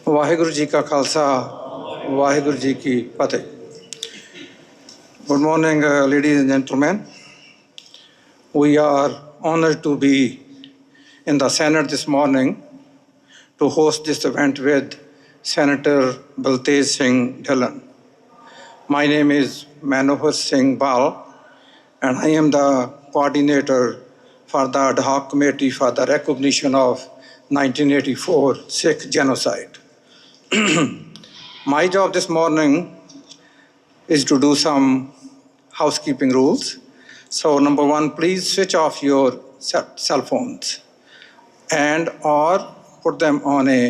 ਵਾਹਿਗੁਰੂ ਜੀ ਕਾ ਖਾਲਸਾ ਵਾਹਿਗੁਰੂ ਜੀ ਕੀ ਫਤਿਹ. Good morning, ladies and gentlemen. We are honored to be in the Senate this morning to host this event with Senator Baltej Singh Dhillon. My name is Manohar Singh Bal, and I am the coordinator for the ad hoc committee for the recognition of 1984 Sikh Genocide. My job this morning is to do some housekeeping rules. So number one, please switch off your cell phones and or put them on a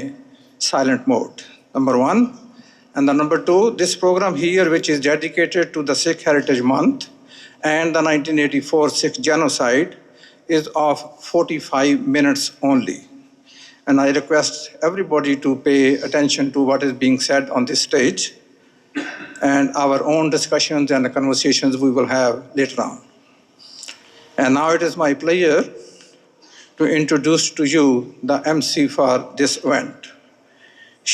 silent mode, number one. And the number two, this program here, which is dedicated to the Sikh Heritage Month and the 1984 Sikh Genocide, is of 45 minutes only. And I request everybody to pay attention to what is being said on this stage and our own discussions and the conversations we will have later on. And now it is my pleasure to introduce to you the MC for this event.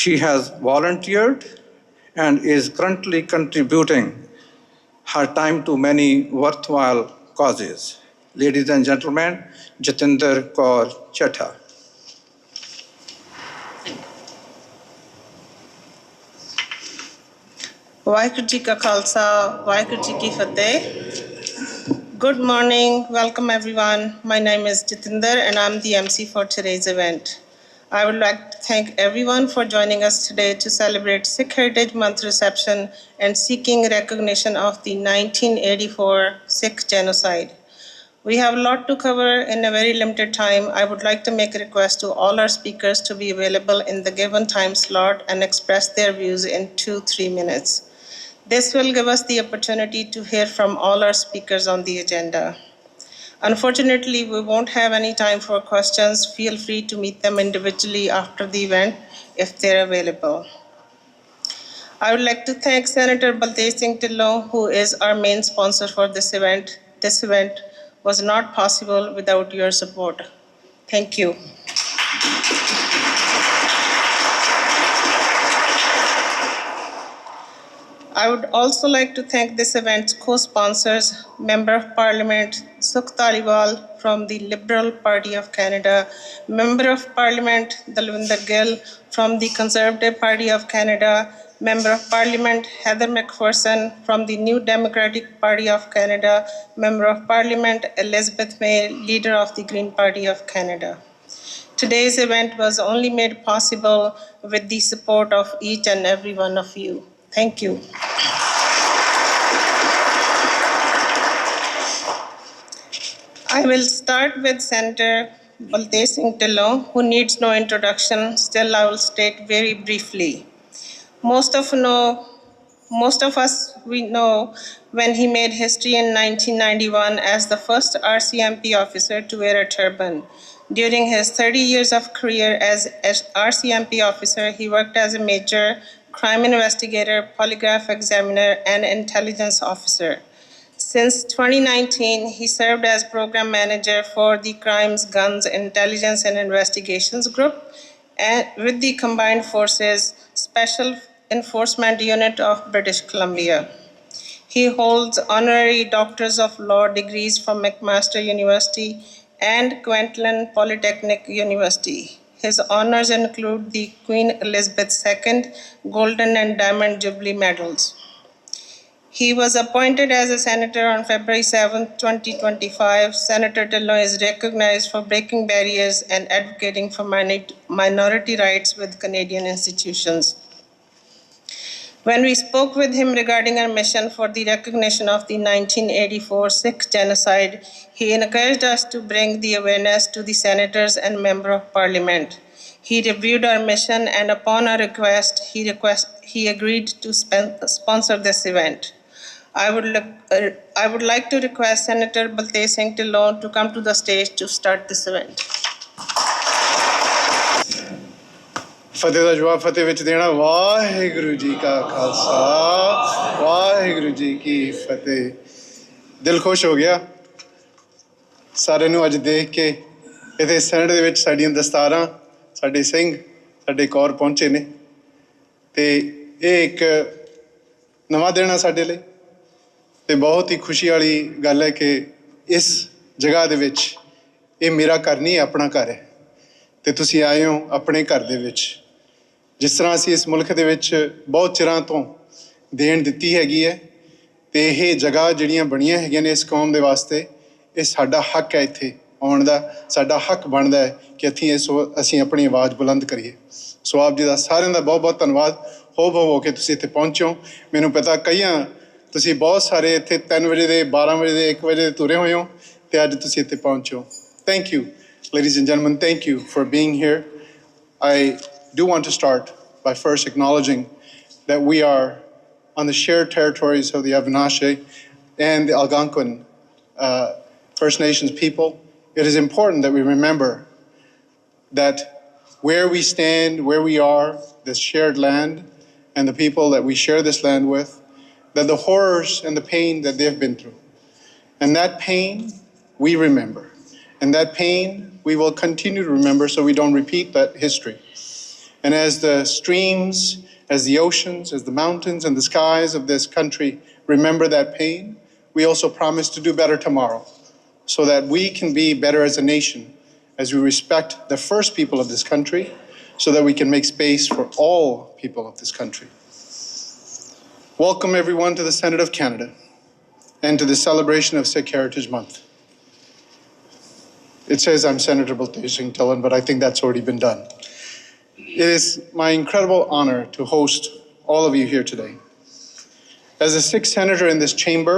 She has volunteered and is currently contributing her time to many worthwhile causes. Ladies and gentlemen, Jatinder Kaur Chetta. Vaheguru Ji Ka Khalsa, Vaheguru Ji Ki Fateh. Good morning, welcome everyone. My name is Jatinder and I'm the MC for today's event. I would like to thank everyone for joining us today to celebrate Sikh Heritage Month reception and seeking recognition of the 1984 Sikh Genocide. We have a lot to cover in a very limited time. I would like to make a request to all our speakers to be available in the given time slot and express their views in 2-3 minutes. This will give us the opportunity to hear from all our speakers on the agenda. Unfortunately, we won't have any time for questions. Feel free to meet them individually after the event if they're available. I would like to thank Senator Baltej Singh Dhillon, who is our main sponsor for this event. This event was not possible without your support. Thank you. I would also like to thank this event's co-sponsors, Member of Parliament Sukh Dhaliwal from the Liberal Party of Canada, Member of Parliament Dalwinder Gill from the Conservative Party of Canada, Member of Parliament Heather McPherson from the New Democratic Party of Canada, Member of Parliament Elizabeth May, Leader of the Green Party of Canada. Today's event was only made possible with the support of each and every one of you. Thank you. I will start with Senator Baltej Singh Dhillon, who needs no introduction. Still, I will state very briefly. Most of us know when he made history in 1991 as the first RCMP officer to wear a turban. During his 30 years of career as RCMP officer, he worked as a major, crime investigator, polygraph examiner, and intelligence officer. Since 2019, he served as program manager for the Crimes, Guns, Intelligence and Investigations Group and with the Combined Forces Special Enforcement Unit of British Columbia. He holds honorary Doctors of Law degrees from McMaster University and Kwantlen Polytechnic University. His honors include the Queen Elizabeth II Golden and Diamond Jubilee Medals. He was appointed as a senator on February 7, 2025. Senator Dhillon is recognized for breaking barriers and advocating for minority rights with Canadian institutions. When we spoke with him regarding our mission for the recognition of the 1984 Sikh Genocide, he encouraged us to bring the awareness to the senators and Member of Parliament. He reviewed our mission and upon our request, he agreed to sponsor this event. I would like to request Senator Baltej Singh Dhillon to come to the stage to start this event. फतेह का जवाब फतेह विच देना वाहिगुरु जी का खालसा वाहिगुरु जी की फतेह दिल खुश हो गया सारे नूं अज देख के इत्थे सैनेट दे विच साडीआं दस्तारां साडे सिंह साडे कौर पहुंचे ने ਤੇ ਇਹ ਇੱਕ ਨਵਾਂ ਦਿਨ ਆ ਸਾਡੇ ਲਈ ਤੇ ਬਹੁਤ ਹੀ ਖੁਸ਼ੀ ਵਾਲੀ ਗੱਲ ਹੈ ਕਿ ਇਸ ਜਗ੍ਹਾ ਦੇ ਵਿੱਚ ਇਹ ਮੇਰਾ ਘਰ ਨਹੀਂ ਆਪਣਾ ਘਰ ਹੈ ਤੇ ਤੁਸੀਂ ਆਏ ਹੋ ਆਪਣੇ ਘਰ ਦੇ ਵਿੱਚ। ਜਿਸ ਤਰ੍ਹਾਂ ਅਸੀਂ ਇਸ ਮੁਲਕ ਦੇ ਵਿੱਚ ਬਹੁਤ ਚਿਰਾਂ ਤੋਂ ਦੇਣ ਦਿੱਤੀ ਹੈਗੀ ਹੈ ਤੇ ਇਹ ਜਗ੍ਹਾ ਜਿਹੜੀਆਂ ਬਣੀਆਂ ਹੈਗੀਆਂ ਨੇ ਇਸ ਕੌਮ ਦੇ ਵਾਸਤੇ, ਇਹ ਸਾਡਾ ਹੱਕ ਹੈ ਇੱਥੇ ਆਉਣ ਦਾ, ਸਾਡਾ ਹੱਕ ਬਣਦਾ ਹੈ ਕਿ ਅਸੀਂ ਆਪਣੀ ਆਵਾਜ਼ ਬੁਲੰਦ ਕਰੀਏ। ਸੋ ਆਪ ਜੀ ਦਾ ਸਾਰਿਆਂ ਦਾ ਬਹੁਤ ਬਹੁਤ ਧੰਨਵਾਦ। ਹੋ ਕੇ ਤੁਸੀਂ ਇੱਥੇ ਪਹੁੰਚੋ। ਮੈਨੂੰ ਪਤਾ ਕਈਆਂ ਤੁਸੀਂ ਬਹੁਤ ਸਾਰੇ ਇੱਥੇ 3 ਵਜੇ ਦੇ 12 ਵਜੇ ਦੇ 1 ਵਜੇ ਦੇ ਤੁਰੇ ਹੋਏ ਹੋ ਤੇ ਅੱਜ ਤੁਸੀਂ ਇੱਥੇ ਪਹੁੰਚੋ। Thank you, ladies and gentlemen. Thank you for being here. I do want to start by first acknowledging that we are on the shared territories of the Abenaki and the Algonquin First Nations people. It is important that we remember that where we stand, where we are, this shared land, and the people that we share this land with, that the horrors and the pain that they've been through. And that pain we remember. And that pain we will continue to remember so we don't repeat that history. And as the streams, as the oceans, as the mountains and the skies of this country remember that pain, we also promise to do better tomorrow so that we can be better as a nation, as we respect the first people of this country, so that we can make space for all people of this country. Welcome everyone to the Senate of Canada and to the celebration of Sikh Heritage Month. It says I'm Senator Dhillon, but I think that's already been done. It is my incredible honor to host all of you here today. As a Sikh senator in this chamber,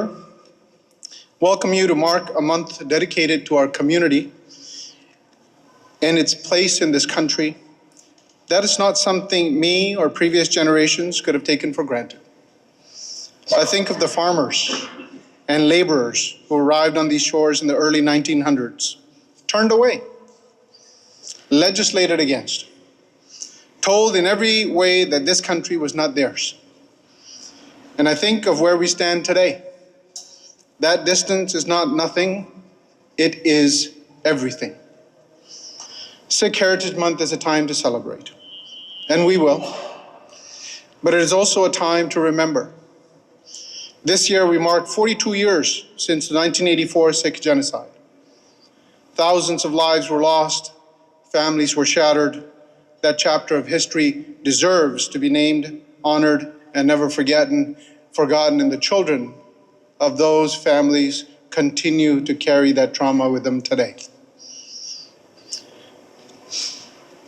welcome you to mark a month dedicated to our community and its place in this country. That is not something me or previous generations could have taken for granted. I think of the farmers and laborers who arrived on these shores in the early 1900s, turned away, legislated against, told in every way that this country was not theirs. And I think of where we stand today. That distance is not nothing, it is everything. Sikh Heritage Month is a time to celebrate, and we will. But it is also a time to remember. This year we mark 42 years since the 1984 Sikh Genocide. Thousands of lives were lost, families were shattered. That chapter of history deserves to be named, honored, and never forgotten, and the children of those families continue to carry that trauma with them today.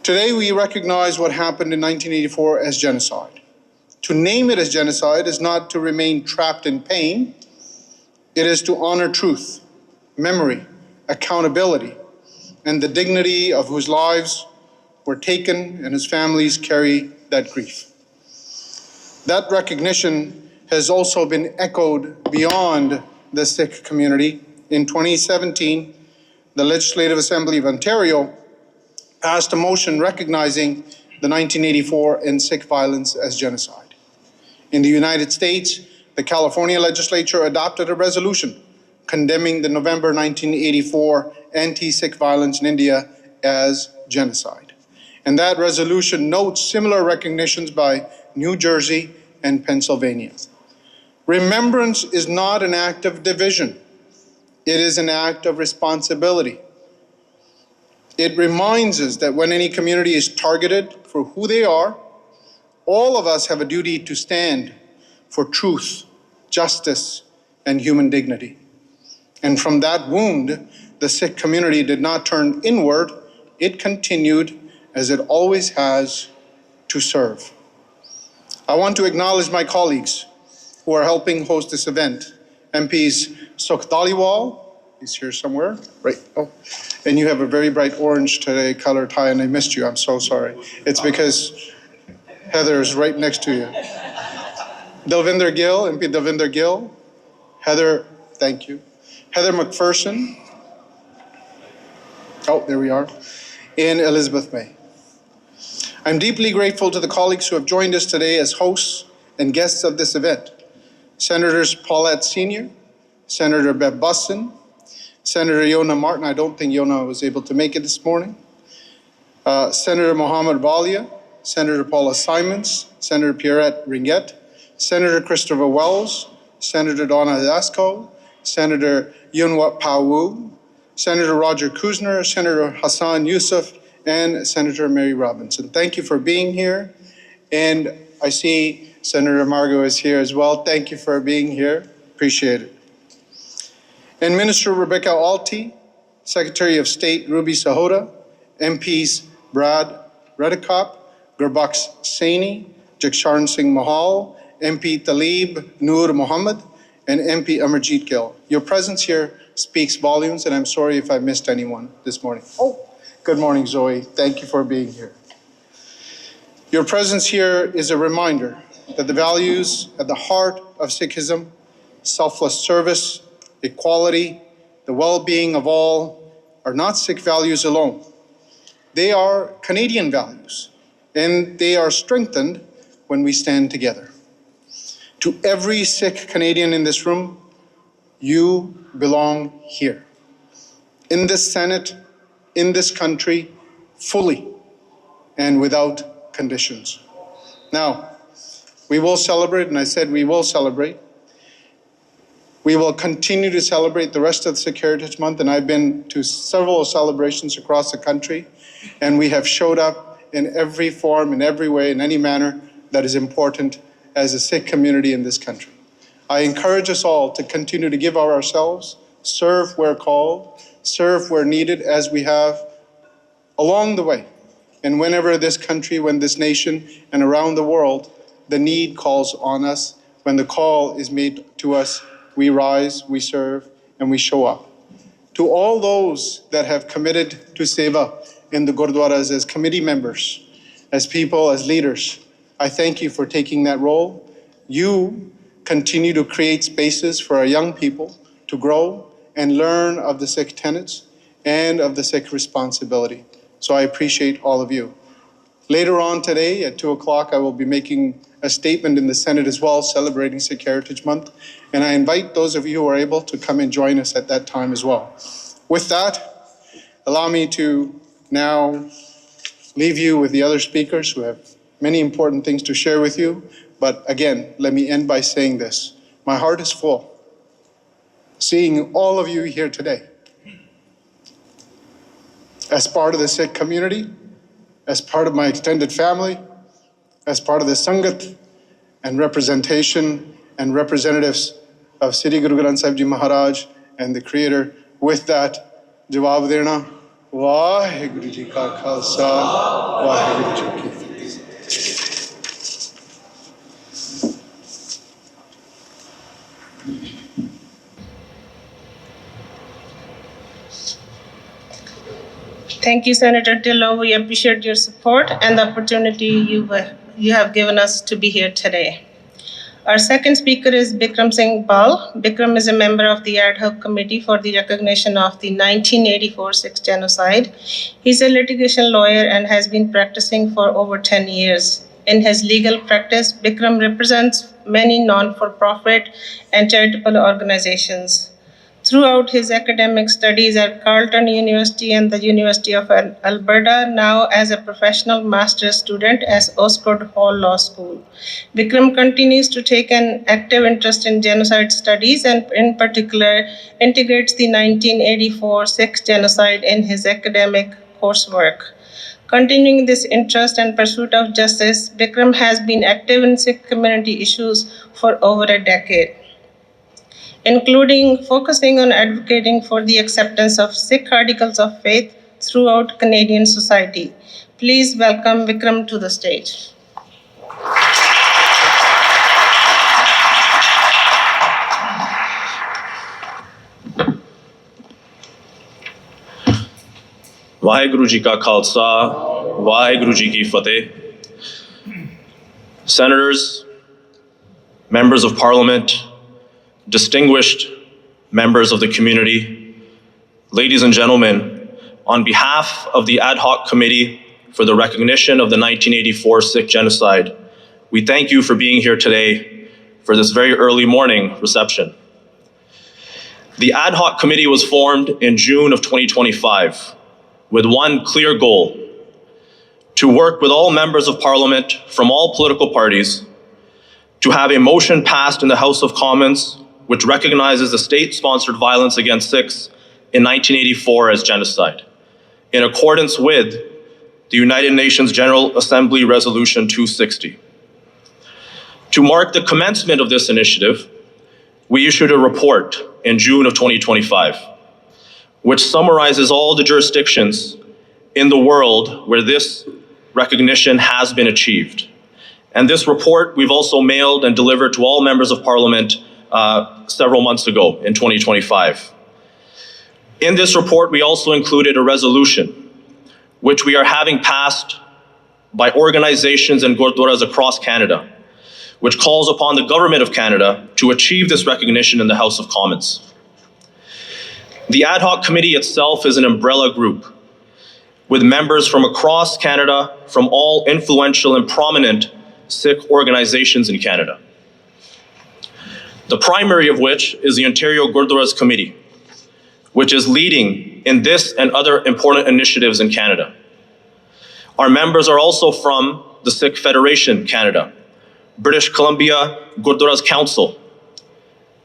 Today we recognize what happened in 1984 as genocide. To name it as genocide is not to remain trapped in pain. It is to honor truth, memory, accountability, and the dignity of whose lives were taken and whose families carry that grief. That recognition has also been echoed beyond the Sikh community. In 2017, the Legislative Assembly of Ontario passed a motion recognizing the 1984 and Sikh violence as genocide. In the United States, the California legislature adopted a resolution condemning the November 1984 anti-Sikh violence in India as genocide. And that resolution notes similar recognitions by New Jersey and Pennsylvania. Remembrance is not an act of division. It is an act of responsibility. It reminds us that when any community is targeted for who they are, all of us have a duty to stand for truth, justice, and human dignity. And from that wound, the Sikh community did not turn inward, it continued, as it always has, to serve. I want to acknowledge my colleagues who are helping host this event. MPs Sukh Dhaliwal, he's here somewhere, right? Oh, and you have a very bright orange today color tie, and I missed you. I'm so sorry. It's because Heather is right next to you. Dalwinder Gill, MP Dalwinder Gill. Heather, thank you. Heather McPherson. Oh, there we are. And Elizabeth May. I'm deeply grateful to the colleagues who have joined us today as hosts and guests of this event. Senators Paulette Senior, Senator Bev Busson, Senator Yona Martin, I don't think Yona was able to make it this morning, Senator Mohamed Ravalia, Senator Paula Simons, Senator Pierrette Ringuette, Senator Kristopher Wells, Senator Donna Dasko, Senator Yuen Pau Woo, Senator Roger Kuzner, Senator Hassan Yussuff, and Senator Mary Robinson. Thank you for being here. And I see Senator Margo is here as well. Thank you for being here. Appreciate it. And Minister Rebecca Alty, Secretary of State Ruby Sahota, MPs Brad Redekop, Gurbaksh Saini, Jagsharn Singh Mahal, MP Talib Noor Mohammed, and MP Amarjeet Gill. Your presence here speaks volumes, and I'm sorry if I missed anyone this morning. Oh, good morning, Zoe. Thank you for being here. Your presence here is a reminder that the values at the heart of Sikhism, selfless service, equality, the well-being of all, are not Sikh values alone. They are Canadian values, and they are strengthened when we stand together. To every Sikh Canadian in this room, you belong here, in this Senate, in this country, fully and without conditions. Now, we will celebrate, and I said we will celebrate. We will continue to celebrate the rest of the Sikh Heritage Month, and I've been to several celebrations across the country, and we have showed up in every form, in every way, in any manner that is important as a Sikh community in this country. I encourage us all to continue to give of ourselves, serve where called, serve where needed, as we have along the way. And whenever this country, when this nation, and around the world, the need calls on us, when the call is made to us, we rise, we serve, and we show up. To all those that have committed to Seva in the Gurdwaras as committee members, as people, as leaders, I thank you for taking that role. You continue to create spaces for our young people to grow and learn of the Sikh tenets and of the Sikh responsibility. So I appreciate all of you. Later on today at 2 o'clock, I will be making a statement in the Senate as well, celebrating Sikh Heritage Month. And I invite those of you who are able to come and join us at that time as well. With that, allow me to now leave you with the other speakers who have many important things to share with you. But again, let me end by saying this. My heart is full seeing all of you here today as part of the Sikh community, as part of my extended family, as part of the Sangat and representation and representatives of Sri Guru Granth Sahib Ji Maharaj and the Creator. With that, jawab dena, Vaheguru Ji Ka Khalsa, Vaheguru Ji Ki Fateh. Thank you, Senator Dhillon. We appreciate your support and the opportunity you have given us to be here today. Our second speaker is Bikram Singh Bal. Bikram is a member of the Ad Hoc Committee for the Recognition of the 1984 Sikh Genocide. He's a litigation lawyer and has been practicing for over 10 years. In his legal practice, Bikram represents many non-for-profit and charitable organizations. Throughout his academic studies at Carleton University and the University of Alberta, now as a professional master's student at Osgoode Hall Law School, Bikram continues to take an active interest in genocide studies and in particular integrates the 1984 Sikh genocide in his academic coursework. Continuing this interest and pursuit of justice, Bikram has been active in Sikh community issues for over a decade, including focusing on advocating for the acceptance of Sikh articles of faith throughout Canadian society. Please welcome Bikram to the stage. Vaheguru Ji Ka Khalsa, Vaheguru Ji Ki Fateh. Senators, members of Parliament, distinguished members of the community, ladies and gentlemen, on behalf of the Ad Hoc Committee for the Recognition of the 1984 Sikh Genocide, we thank you for being here today for this very early morning reception. The Ad Hoc Committee was formed in June of 2025 with one clear goal: to work with all members of Parliament from all political parties to have a motion passed in the House of Commons which recognizes the state-sponsored violence against Sikhs in 1984 as genocide, in accordance with the United Nations General Assembly Resolution 260. To mark the commencement of this initiative, we issued a report in June of 2025, which summarizes all the jurisdictions in the world where this recognition has been achieved. And this report we've also mailed and delivered to all members of Parliament several months ago in 2025. In this report, we also included a resolution which we are having passed by organizations and gurdwaras across Canada, which calls upon the Government of Canada to achieve this recognition in the House of Commons. The ad hoc committee itself is an umbrella group with members from across Canada, from all influential and prominent Sikh organizations in Canada. The primary of which is the Ontario Gurdwaras Committee, which is leading in this and other important initiatives in Canada. Our members are also from the Sikh Federation Canada, British Columbia Gurdwaras Council,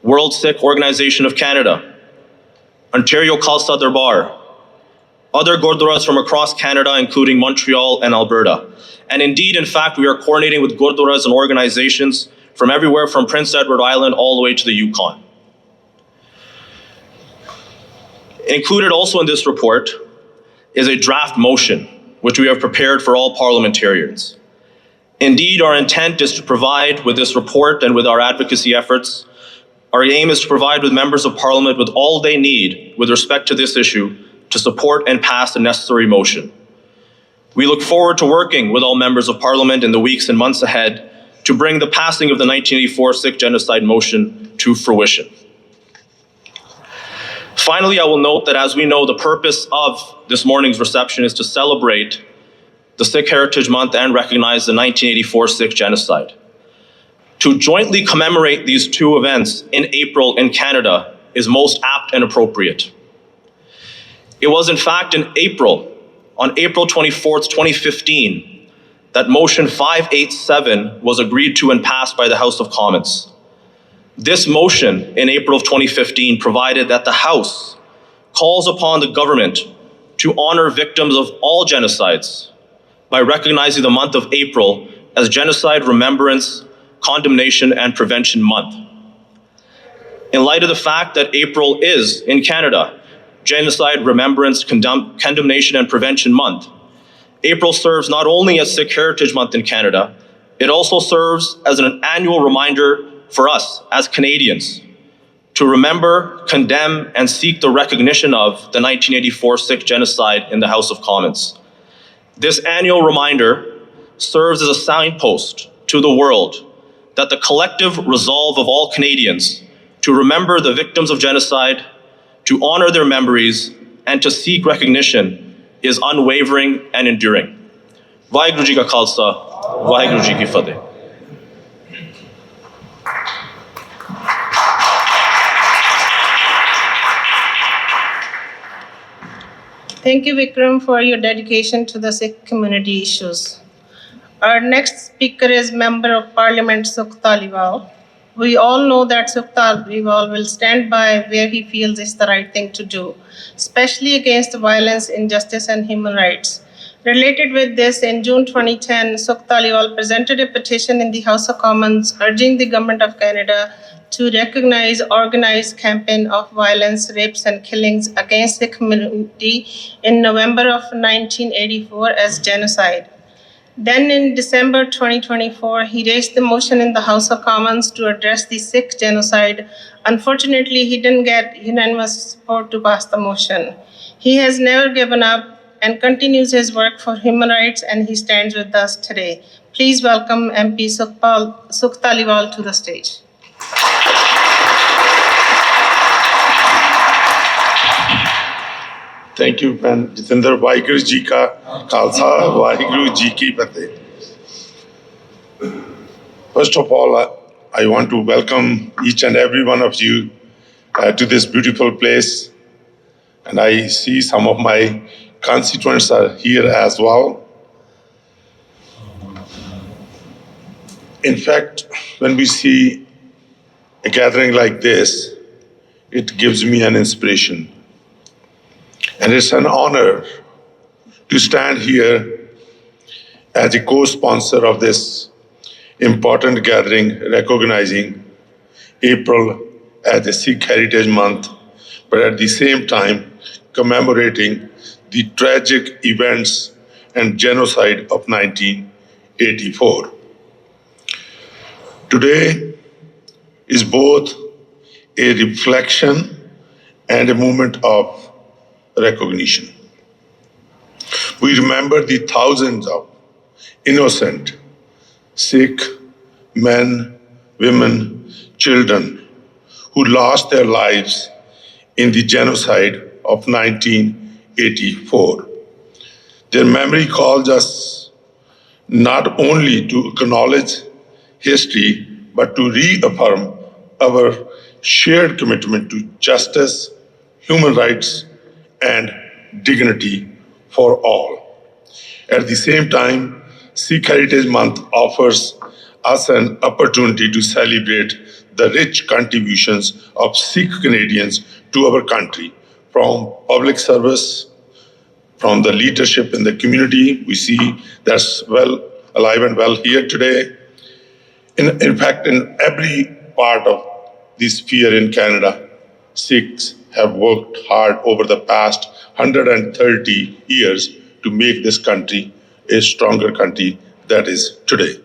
World Sikh Organization of Canada, Ontario Khalsa Darbar, other Gurdwaras from across Canada, including Montreal and Alberta. And indeed, in fact, we are coordinating with Gurdwaras and organizations from everywhere from Prince Edward Island all the way to the Yukon. Included also in this report is a draft motion, which we have prepared for all parliamentarians. Indeed, our intent is to provide with this report and with our advocacy efforts, our aim is to provide with members of Parliament with all they need with respect to this issue to support and pass the necessary motion. We look forward to working with all members of Parliament in the weeks and months ahead to bring the passing of the 1984 Sikh Genocide motion to fruition. Finally, I will note that as we know, the purpose of this morning's reception is to celebrate the Sikh Heritage Month and recognize the 1984 Sikh Genocide. To jointly commemorate these two events in April in Canada is most apt and appropriate. It was in fact in April, on April 24th, 2015, that Motion 587 was agreed to and passed by the House of Commons. This motion in April of 2015 provided that the House calls upon the government to honor victims of all genocides by recognizing the month of April as Genocide, Remembrance, Condemnation, and Prevention Month. In light of the fact that April is, in Canada, Genocide, Remembrance, Condemnation, and Prevention Month, April serves not only as Sikh Heritage Month in Canada, it also serves as an annual reminder for us as Canadians to remember, condemn, and seek the recognition of the 1984 Sikh Genocide in the House of Commons. This annual reminder serves as a signpost to the world that the collective resolve of all Canadians to remember the victims of genocide, to honor their memories, and to seek recognition is unwavering and enduring. Vaheguru Ji Ka Khalsa, Vaheguru Ji Ki Fateh. Thank you, Vikram, for your dedication to the Sikh community issues. Our next speaker is Member of Parliament Sukh Dhaliwal. We all know that Sukh Dhaliwal will stand by where he feels is the right thing to do, especially against violence, injustice, and human rights. Related with this, in June 2010, Sukh Dhaliwal presented a petition in the House of Commons urging the Government of Canada to recognize organized campaign of violence, rapes, and killings against the community in November of 1984 as genocide. Then in December 2024, he raised the motion in the House of Commons to address the Sikh genocide. Unfortunately, he didn't get unanimous support to pass the motion. He has never given up and continues his work for human rights, and he stands with us today. Please welcome MP Sukh Dhaliwal to the stage. Thank you, Ben Jitinder. Vaheguru Ji Ka Khalsa, Vaheguru Ji Ki Fateh. First of all, I want to welcome each and every one of you to this beautiful place. And I see some of my constituents are here as well. In fact, when we see a gathering like this, it gives me an inspiration. And it's an honor to stand here as a co-sponsor of this important gathering recognizing April as the Sikh Heritage Month, but at the same time commemorating the tragic events and genocide of 1984. Today is both a reflection and a moment of recognition. We remember the thousands of innocent Sikh men, women, children who lost their lives in the genocide of 1984. Their memory calls us not only to acknowledge history, but to reaffirm our shared commitment to justice, human rights, and dignity for all. At the same time, Sikh Heritage Month offers us an opportunity to celebrate the rich contributions of Sikh Canadians to our country, from public service, from the leadership in the community. We see that's well alive and well here today. In fact, in every part of this sphere in Canada, Sikhs have worked hard over the past 130 years to make this country a stronger country that is today.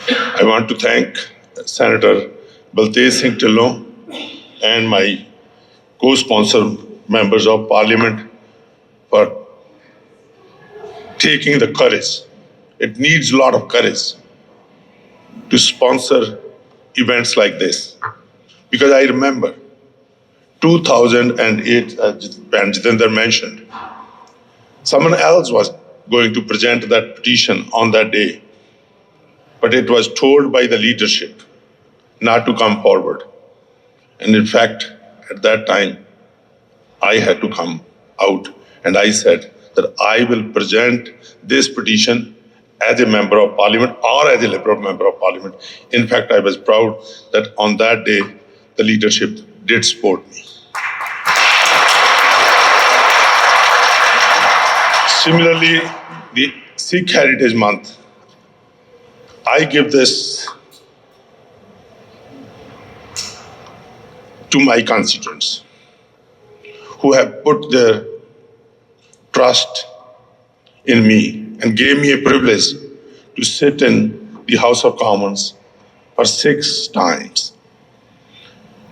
I want to thank Senator Baltesh Singh Dhillon and my co-sponsor members of Parliament for taking the courage. It needs a lot of courage to sponsor events like this. Because I remember 2008, as Jitendra mentioned, someone else was going to present that petition on that day, but it was told by the leadership not to come forward. And in fact, at that time, I had to come out and I said that I will present this petition as a member of Parliament or as a Liberal member of Parliament. In fact, I was proud that on that day, the leadership did support me. Similarly, the Sikh Heritage Month, I give this to my constituents who have put their trust in me and gave me a privilege to sit in the House of Commons for 6 times.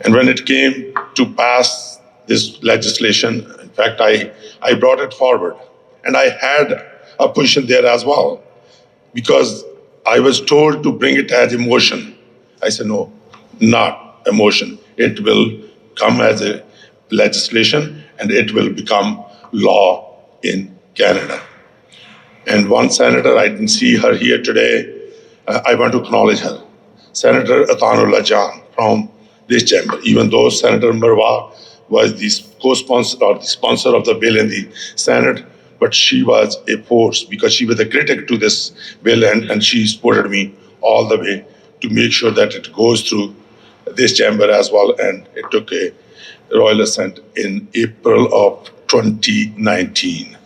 And when it came to pass this legislation, in fact, I brought it forward. And I had a position there as well, because I was told to bring it as a motion. I said, no, not a motion. It will come as a legislation and it will become law in Canada. And one senator, I didn't see her here today, I want to acknowledge her. Senator Atanullah Jan from this chamber, even though Senator Marwa was the co-sponsor or the sponsor of the bill in the Senate, but she was a force because she was a critic to this bill and she supported me all the way to make sure that it goes through this chamber as well. And it took a royal assent in April of 2019.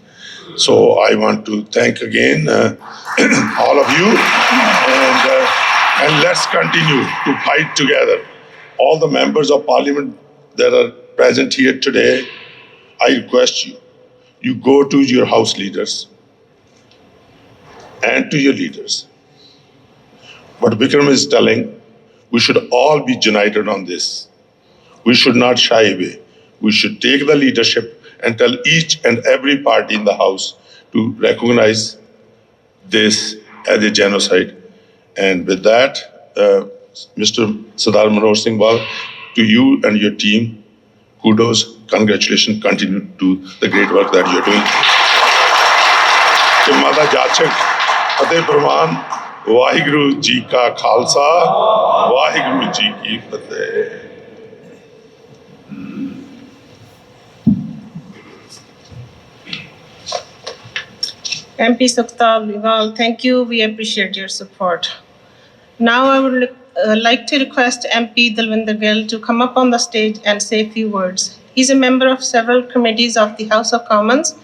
So I want to thank again all of you, and let's continue to fight together. All the members of Parliament that are present here today, I request you go to your House leaders and to your leaders. What Vikram is telling, we should all be united on this. We should not shy away. We should take the leadership and tell each and every party in the House to recognize this as a genocide. And with that, Mr. Sardar Manoj Singh Wal, to you and your team, kudos, congratulations, continue to do the great work that you're doing. Mata Jachak, Fateh Praman, Vaheguru Ji Ka Khalsa, Vaheguru Ji Ki Fateh. MP Sukh Dhaliwal, thank you. We appreciate your support. Now I would like to request MP Dalwinder Gill to come up on the stage and say a few words. He's a member of several committees of the House of Commons.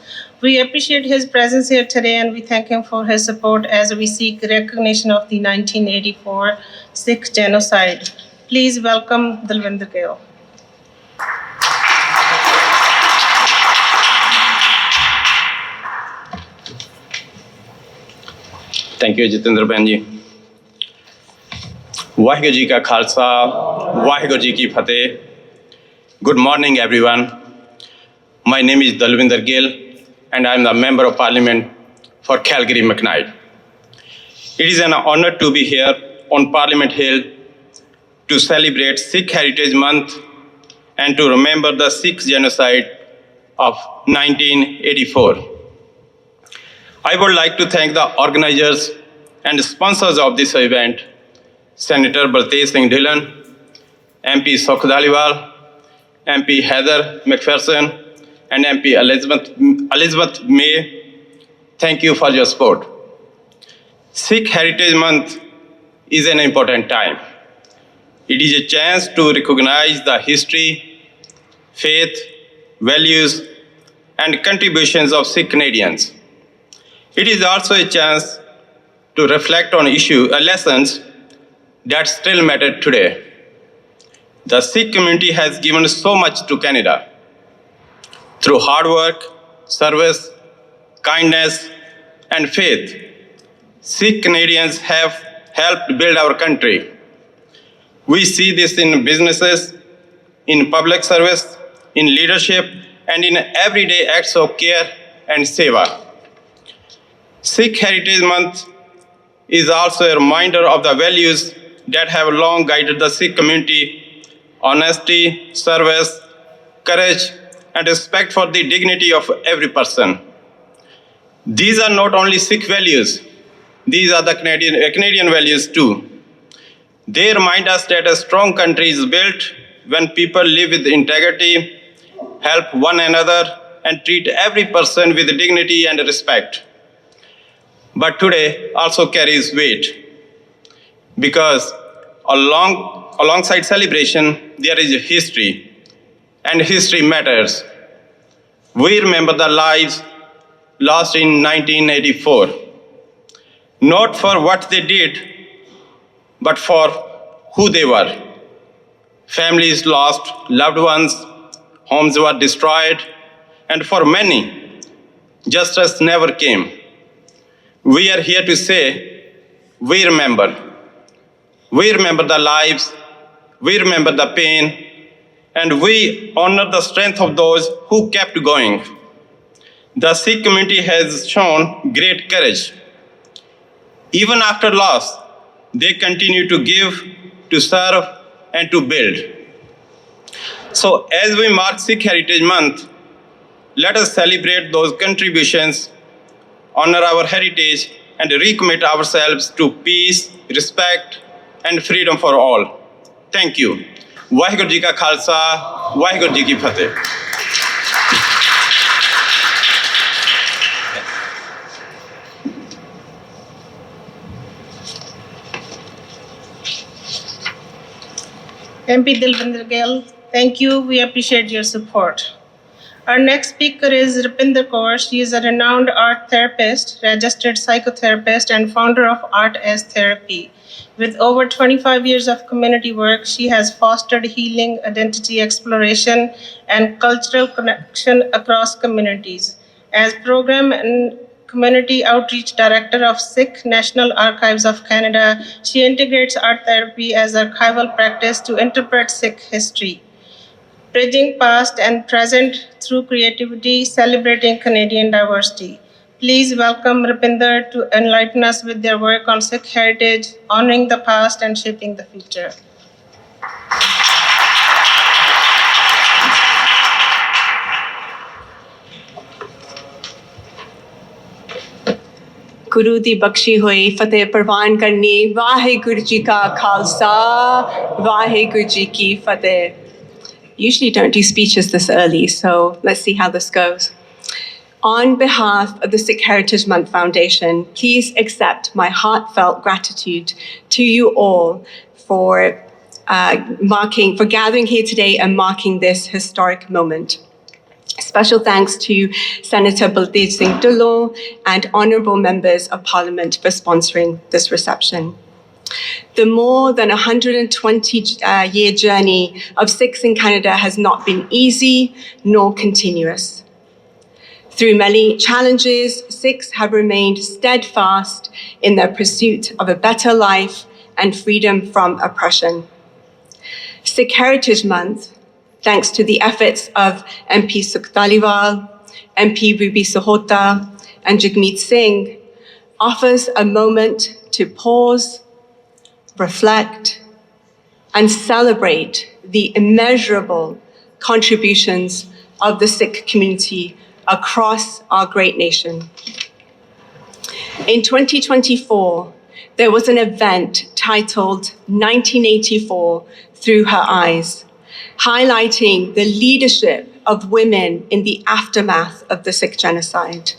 We appreciate his presence here today and we thank him for his support as we seek recognition of the 1984 Sikh Genocide. Please welcome Dalwinder Gill. Thank you, Jitendra Benji. Waheguru Ji Ka Khalsa, Waheguru Ji Ki Fateh. Good morning, everyone. My name is Dalwinder Gill, and I am the Member of Parliament for Calgary McKnight. It is an honor to be here on Parliament Hill to celebrate Sikh Heritage Month and to remember the Sikh Genocide of 1984. I would like to thank the organizers and sponsors of this event, Senator Paulette Senior Dhillon, MP Sukh Dhaliwal, MP Heather McPherson, and MP Elizabeth May. Thank you for your support. Sikh Heritage Month is an important time. It is a chance to recognize the history, faith, values, and contributions of Sikh Canadians. It is also a chance to reflect on lessons that still matter today. The Sikh community has given so much to Canada. Through hard work, service, kindness, and faith, Sikh Canadians have helped build our country. We see this in businesses, in public service, in leadership, and in everyday acts of care and seva. Sikh Heritage Month is also a reminder of the values that have long guided the Sikh community: honesty, service, courage, and respect for the dignity of every person. These are not only Sikh values, these are the Canadian values too. They remind us that a strong country is built when people live with integrity, help one another, and treat every person with dignity and respect. But today also carries weight because alongside celebration, there is a history, and history matters. We remember the lives lost in 1984, not for what they did, but for who they were. Families lost loved ones, homes were destroyed, and for many, justice never came. We are here to say, we remember. We remember the lives, we remember the pain, and we honor the strength of those who kept going. The Sikh community has shown great courage. Even after loss, they continue to give, to serve, and to build. So as we mark Sikh Heritage Month, let us celebrate those contributions, honor our heritage, and recommit ourselves to peace, respect, and freedom for all. Thank you. Waheguru Ji Ka Khalsa, Waheguru Ji Ki Fateh. MP Dalwinder Gill, thank you. We appreciate your support. Our next speaker is Rupinder Kaur. She is a renowned art therapist, registered psychotherapist, and founder of Art as Therapy. With over 25 years of community work, she has fostered healing, identity exploration, and cultural connection across communities. As Program and Community Outreach Director of Sikh National Archives of Canada, she integrates art therapy as archival practice to interpret Sikh history, bridging past and present through creativity, celebrating Canadian diversity. Please welcome Rupinder to enlighten us with their work on Sikh heritage, honoring the past and shaping the future. गुरु दी बख्शी हुई फतेह प्रवान करनी वाहेगुरु जी का खालसा वाहेगुरु जी की फतेह. Usually don't do speeches this early, so let's see how this goes. On behalf of the Sikh Heritage Month Foundation, please accept my heartfelt gratitude to you all for gathering here today and marking this historic moment. Special thanks to Senator Dhillon and honourable members of Parliament for sponsoring this reception. The more than 120-year journey of Sikhs in Canada has not been easy nor continuous. Through many challenges, Sikhs have remained steadfast in their pursuit of a better life and freedom from oppression. Sikh Heritage Month, thanks to the efforts of MP Sukh Dhaliwal, MP Ruby Sahota, and Jagmeet Singh, offers a moment to pause, reflect, and celebrate the immeasurable contributions of the Sikh community across our great nation. In 2024, there was an event titled 1984 Through Her Eyes, highlighting the leadership of women in the aftermath of the Sikh genocide.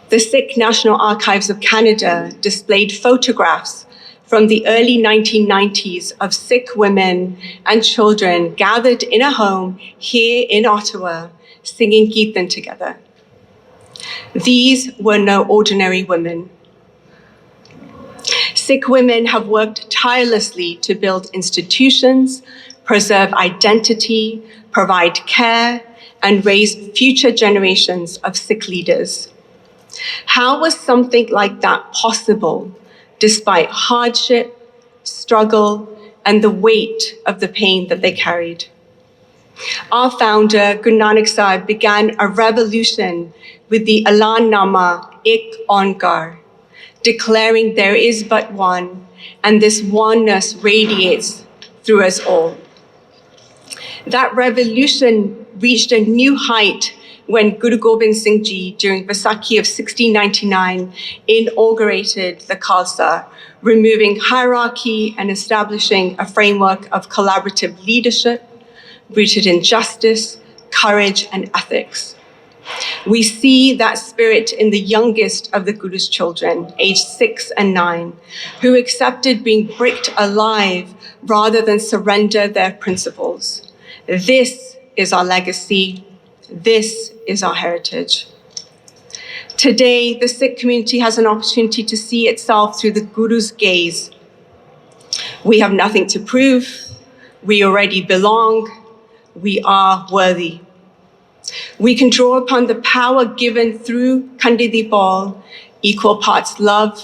The Sikh National Archives of Canada displayed photographs from the early 1990s of Sikh women and children gathered in a home here in Ottawa, singing Kirtan together. These were no ordinary women. Sikh women have worked tirelessly to build institutions, preserve identity, provide care, and raise future generations of Sikh leaders. How was something like that possible, despite hardship, struggle, and the weight of the pain that they carried? Our founder, Guru Nanak Sahib, began a revolution with the Alan Nama Ek Onkar, declaring there is but one, and this oneness radiates through us all. That revolution reached a new height when Guru Gobind Singh Ji, during Vaisakhi of 1699, inaugurated the Khalsa, removing hierarchy and establishing a framework of collaborative leadership rooted in justice, courage, and ethics. We see that spirit in the youngest of the Guru's children, aged 6 and 9, who accepted being bricked alive rather than surrender their principles. This is our legacy. This is our heritage. Today, the Sikh community has an opportunity to see itself through the Guru's gaze. We have nothing to prove. We already belong. We are worthy. We can draw upon the power given through Khande Di Paul, equal parts love,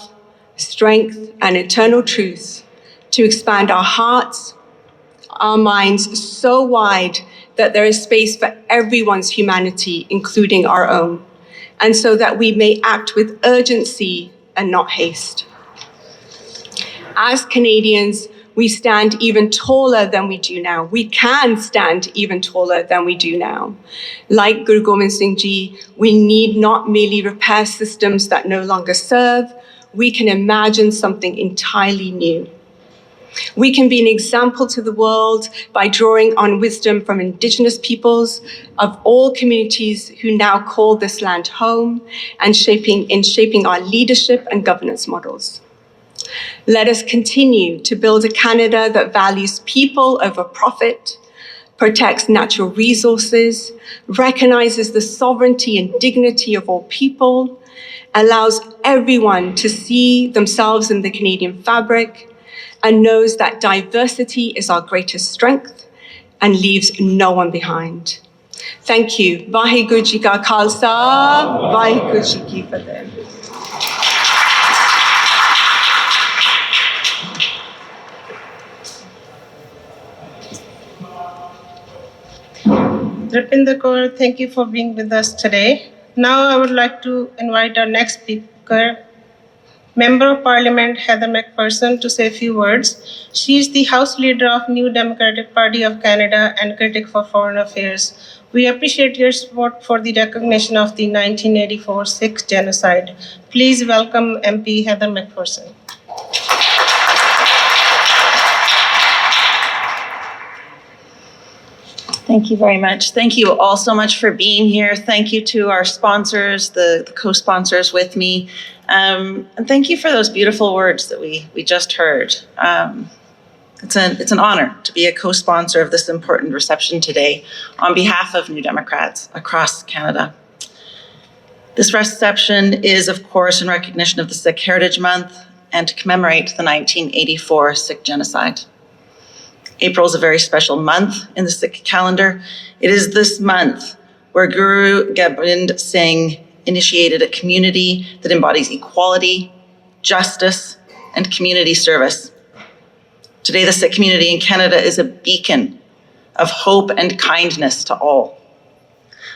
strength, and eternal truth, to expand our hearts, our minds so wide that there is space for everyone's humanity, including our own, and so that we may act with urgency and not haste. As Canadians, we stand even taller than we do now. We can stand even taller than we do now. Like Guru Gobind Singh Ji, we need not merely repair systems that no longer serve, we can imagine something entirely new. We can be an example to the world by drawing on wisdom from Indigenous peoples of all communities who now call this land home, and shaping our leadership and governance models. Let us continue to build a Canada that values people over profit, protects natural resources, recognizes the sovereignty and dignity of all people, allows everyone to see themselves in the Canadian fabric, and knows that diversity is our greatest strength and leaves no one behind. Thank you. Vaheguru Ji Ka Khalsa, Vaheguru Ji Ki Fateh. Rapinder Kaur, thank you for being with us today. Now I would like to invite our next speaker, Member of Parliament Heather McPherson, to say a few words. She is the House Leader of New Democratic Party of Canada and critic for foreign affairs. We appreciate your support for the recognition of the 1984 Sikh genocide. Please welcome MP Heather McPherson. Thank you very much. Thank you all so much for being here. Thank you to our sponsors, the co-sponsors with me. And thank you for those beautiful words that we just heard. It's an honor to be a co-sponsor of this important reception today on behalf of New Democrats across Canada. This reception is, of course, in recognition of the Sikh Heritage Month and to commemorate the 1984 Sikh Genocide. April is a very special month in the Sikh calendar. It is this month where Guru Gobind Singh initiated a community that embodies equality, justice, and community service. Today, the Sikh community in Canada is a beacon of hope and kindness to all.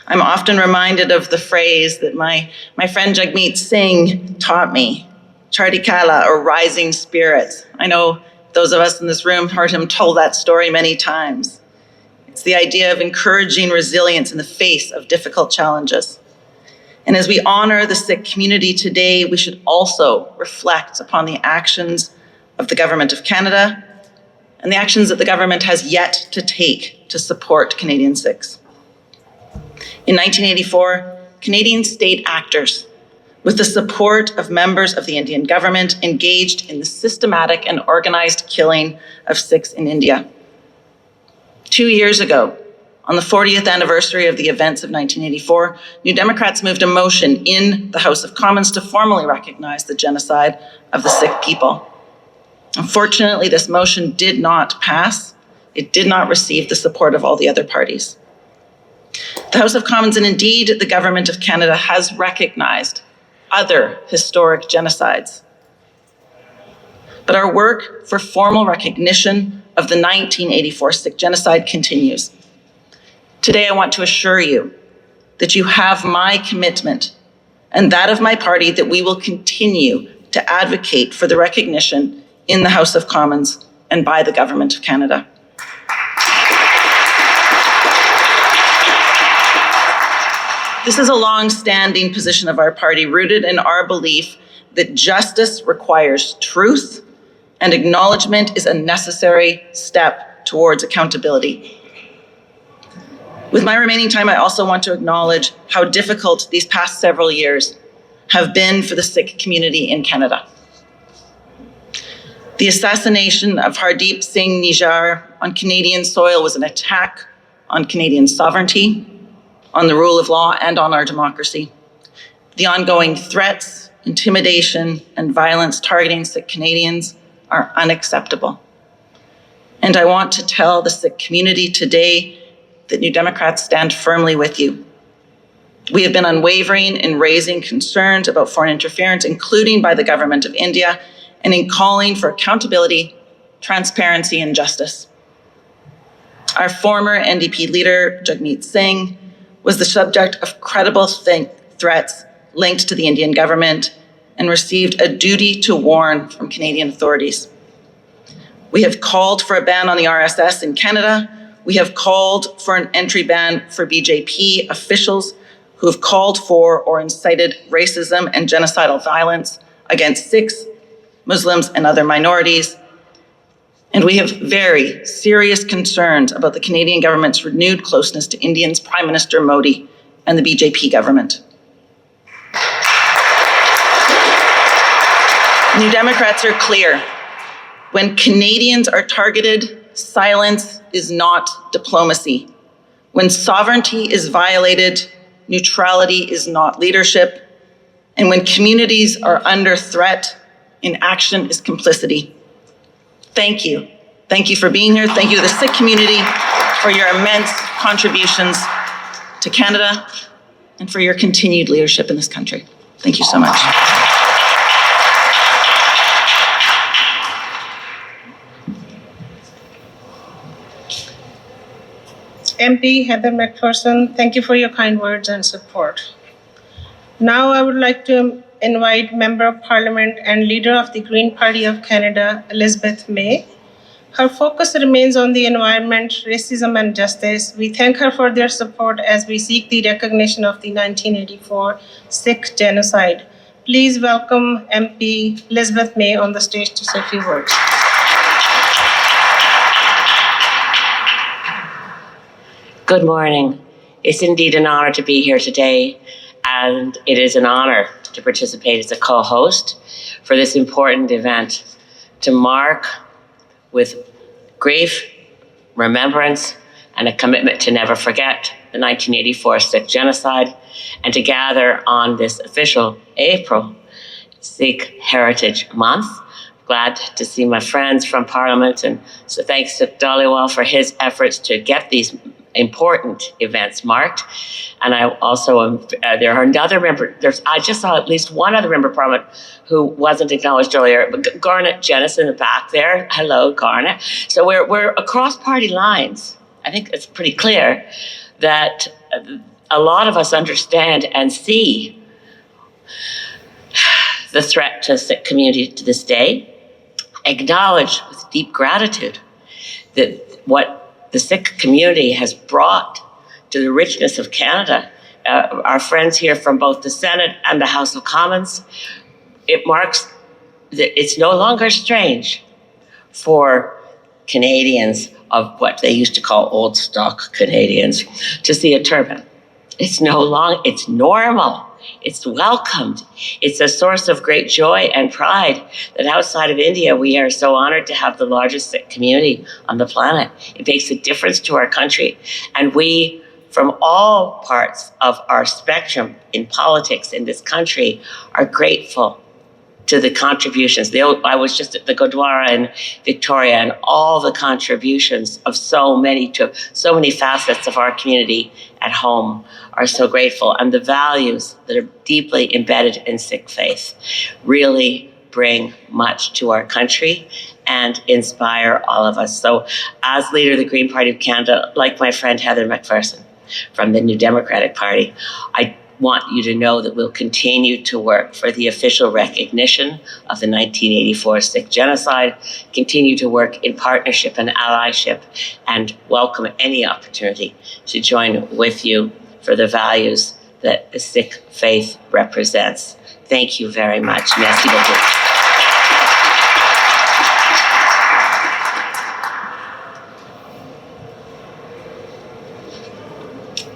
I'm often reminded of the phrase that my friend Jagmeet Singh taught me, Chardi Kala, or rising spirits. I know those of us in this room heard him tell that story many times. It's the idea of encouraging resilience in the face of difficult challenges. And as we honor the Sikh community today, we should also reflect upon the actions of the Government of Canada and the actions that the government has yet to take to support Canadian Sikhs. In 1984, Canadian state actors, with the support of members of the Indian government, engaged in the systematic and organized killing of Sikhs in India. 2 years ago, on the 40th anniversary of the events of 1984, New Democrats moved a motion in the House of Commons to formally recognize the genocide of the Sikh people. Unfortunately, this motion did not pass. It did not receive the support of all the other parties. The House of Commons, and indeed the Government of Canada, has recognized other historic genocides. But our work for formal recognition of the 1984 Sikh genocide continues. Today, I want to assure you that you have my commitment and that of my party that we will continue to advocate for the recognition in the House of Commons and by the Government of Canada. This is a long-standing position of our party, rooted in our belief that justice requires truth and acknowledgement is a necessary step towards accountability. With my remaining time, I also want to acknowledge how difficult these past several years have been for the Sikh community in Canada. The assassination of Hardeep Singh Nijjar on Canadian soil was an attack on Canadian sovereignty, on the rule of law, and on our democracy. The ongoing threats, intimidation, and violence targeting Sikh Canadians are unacceptable. And I want to tell the Sikh community today that New Democrats stand firmly with you. We have been unwavering in raising concerns about foreign interference, including by the Government of India, and in calling for accountability, transparency, and justice. Our former NDP leader, Jagmeet Singh, was the subject of credible threats linked to the Indian government and received a duty to warn from Canadian authorities. We have called for a ban on the RSS in Canada. We have called for an entry ban for BJP officials who have called for or incited racism and genocidal violence against Sikhs, Muslims, and other minorities. And we have very serious concerns about the Canadian government's renewed closeness to India's Prime Minister Modi and the BJP government. New Democrats are clear. When Canadians are targeted, silence is not diplomacy. When sovereignty is violated, neutrality is not leadership. And when communities are under threat, inaction is complicity. Thank you. Thank you for being here. Thank you to the Sikh community for your immense contributions to Canada and for your continued leadership in this country. Thank you so much. MP Heather McPherson, thank you for your kind words and support. Now I would like to invite Member of Parliament and Leader of the Green Party of Canada, Elizabeth May. Her focus remains on the environment, racism, and justice. We thank her for their support as we seek the recognition of the 1984 Sikh genocide. Please welcome MP Elizabeth May on the stage to say a few words. Good morning. It's indeed an honor to be here today, and it is an honor to participate as a co-host for this important event to mark with grief, remembrance, and a commitment to never forget the 1984 Sikh Genocide, and to gather on this official April Sikh Heritage Month. Glad to see my friends from Parliament, and so thanks to Sukh Dhaliwal for his efforts to get these important events marked. And I also am, there are another member, I just saw at least one other member of Parliament who wasn't acknowledged earlier, but Garnet Jennison in the back there. Hello, Garnet. So we're across party lines. I think it's pretty clear that a lot of us understand and see the threat to the Sikh community to this day, acknowledge with deep gratitude that what the Sikh community has brought to the richness of Canada. Our friends here from both the Senate and the House of Commons, it marks that it's no longer strange for Canadians of what they used to call old stock Canadians to see a turban. It's normal. It's welcomed. It's a source of great joy and pride that outside of India, we are so honored to have the largest Sikh community on the planet. It makes a difference to our country. And we, from all parts of our spectrum in politics in this country, are grateful to the contributions. I was just at the Gurdwara in Victoria, and all the contributions of so many facets of our community at home are so grateful. And the values that are deeply embedded in Sikh faith really bring much to our country and inspire all of us. So as leader of the Green Party of Canada, like my friend Heather McPherson from the New Democratic Party, I want you to know that we'll continue to work for the official recognition of the 1984 Sikh Genocide, continue to work in partnership and allyship, and welcome any opportunity to join with you for the values that the Sikh faith represents. Thank you very much. Merci beaucoup.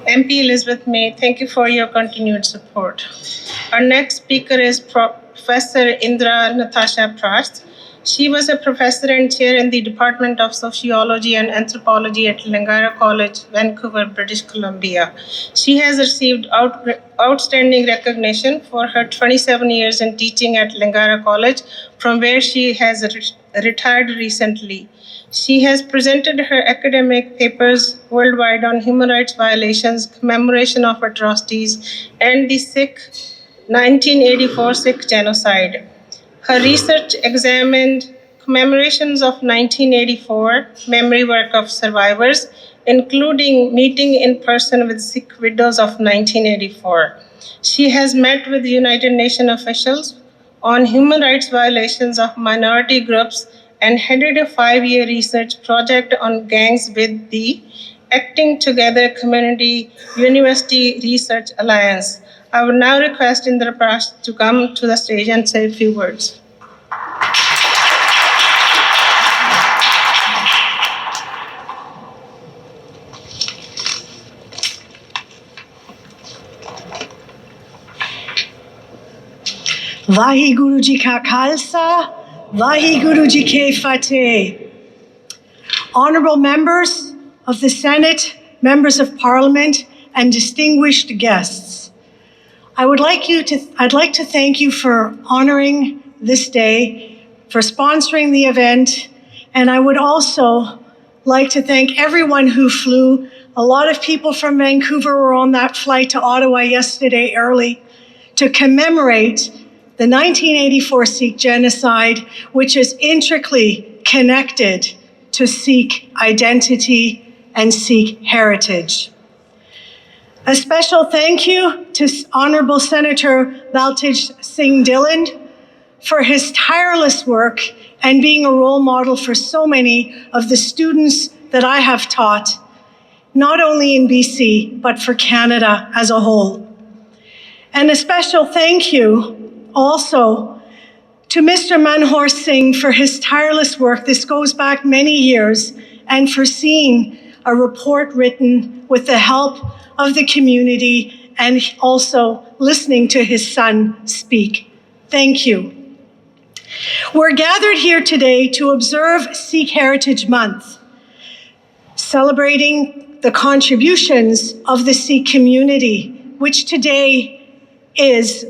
MP Elizabeth May, thank you for your continued support. Our next speaker is Professor Indra Natasha Prast. She was a professor and chair in the Department of Sociology and Anthropology at Langara College, Vancouver, British Columbia. She has received outstanding recognition for her 27 years in teaching at Langara College, from where she has retired recently. She has presented her academic papers worldwide on human rights violations, commemoration of atrocities, and the 1984 Sikh Genocide. Her research examined commemorations of 1984, memory work of survivors, including meeting in person with Sikh widows of 1984. She has met with United Nations officials on human rights violations of minority groups and headed a 5-year research project on gangs with the Acting Together Community University Research Alliance. I would now request Indra Prast to come to the stage and say a few words. Vaheguru Ji Ka Khalsa, Vaheguru Ji Ki Fateh. Honorable members of the Senate, members of Parliament, and distinguished guests, I'd like to thank you for honoring this day, for sponsoring the event, and I would also like to thank everyone who flew. A lot of people from Vancouver were on that flight to Ottawa yesterday early to commemorate the 1984 Sikh Genocide, which is intricately connected to Sikh identity and Sikh heritage. A special thank you to Honorable Senator Baltej Singh Dhillon for his tireless work and being a role model for so many of the students that I have taught, not only in BC, but for Canada as a whole. And a special thank you also to Mr. Manhor Singh for his tireless work. This goes back many years, and for seeing a report written with the help of the community and also listening to his son speak. Thank you. We're gathered here today to observe Sikh Heritage Month, celebrating the contributions of the Sikh community, which today is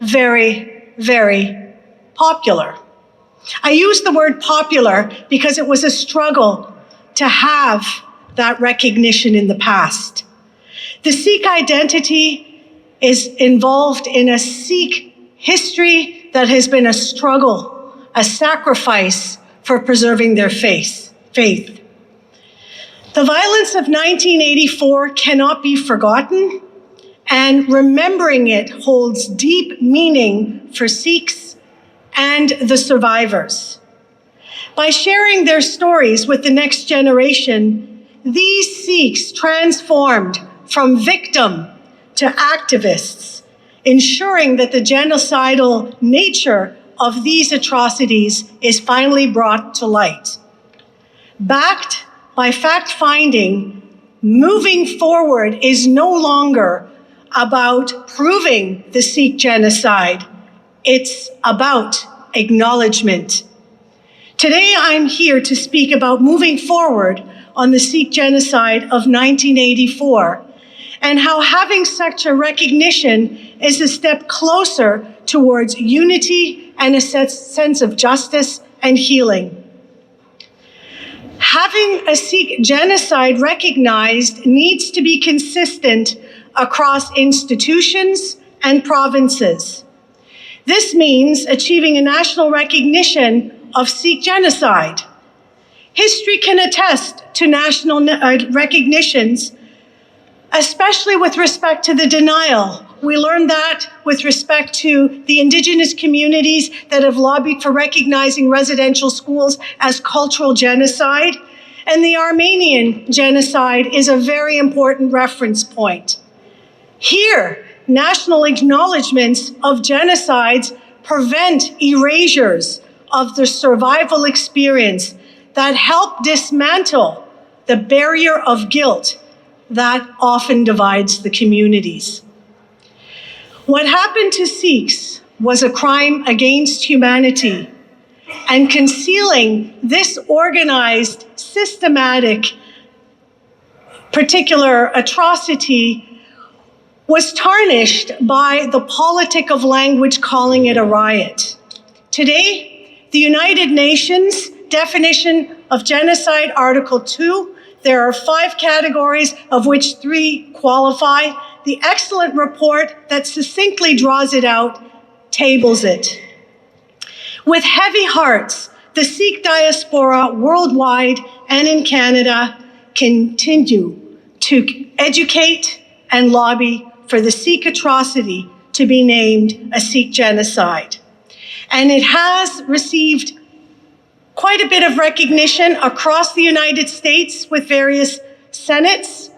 very, very popular. I use the word popular because it was a struggle to have that recognition in the past. The Sikh identity is involved in a Sikh history that has been a struggle, a sacrifice for preserving their faith. The violence of 1984 cannot be forgotten, and remembering it holds deep meaning for Sikhs and the survivors. By sharing their stories with the next generation, these Sikhs transformed from victim to activists, ensuring that the genocidal nature of these atrocities is finally brought to light. Backed by fact-finding, moving forward is no longer about proving the Sikh genocide. It's about acknowledgement. Today, I'm here to speak about moving forward on the Sikh genocide of 1984 and how having such a recognition is a step closer towards unity and a sense of justice and healing. Having a Sikh genocide recognized needs to be consistent across institutions and provinces. This means achieving a national recognition of Sikh genocide. History can attest to national recognitions, especially with respect to the denial. We learned that with respect to the Indigenous communities that have lobbied for recognizing residential schools as cultural genocide, and the Armenian genocide is a very important reference point. Here, national acknowledgements of genocides prevent erasures of the survival experience that help dismantle the barrier of guilt that often divides the communities. What happened to Sikhs was a crime against humanity, and concealing this organized, systematic, particular atrocity was tarnished by the politic of language, calling it a riot. Today, the United Nations definition of genocide, Article 2, there are 5 categories, of which 3 qualify. The excellent report that succinctly draws it out tables it. With heavy hearts, the Sikh diaspora worldwide and in Canada continue to educate and lobby for the Sikh atrocity to be named a Sikh genocide. And it has received quite a bit of recognition across the United States with various senates,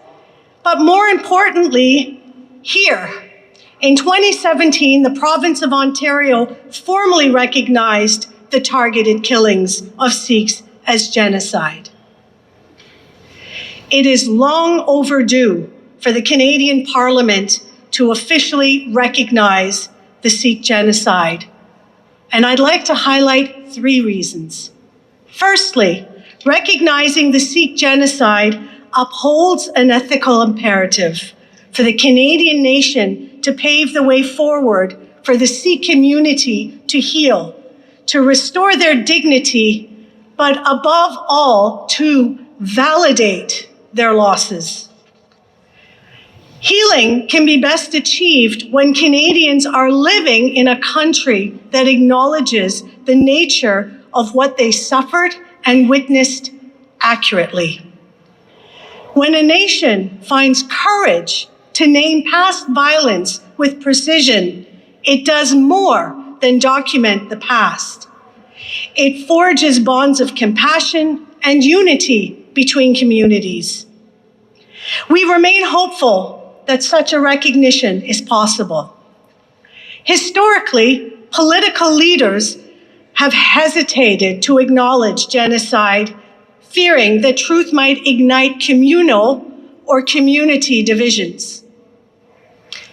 but more importantly, here. In 2017, the province of Ontario formally recognized the targeted killings of Sikhs as genocide. It is long overdue for the Canadian Parliament to officially recognize the Sikh genocide. And I'd like to highlight 3 reasons. Firstly, recognizing the Sikh genocide upholds an ethical imperative for the Canadian nation to pave the way forward for the Sikh community to heal, to restore their dignity, but above all, to validate their losses. Healing can be best achieved when Canadians are living in a country that acknowledges the nature of what they suffered and witnessed accurately. When a nation finds courage to name past violence with precision, it does more than document the past. It forges bonds of compassion and unity between communities. We remain hopeful that such a recognition is possible. Historically, political leaders have hesitated to acknowledge genocide, fearing that truth might ignite communal or community divisions.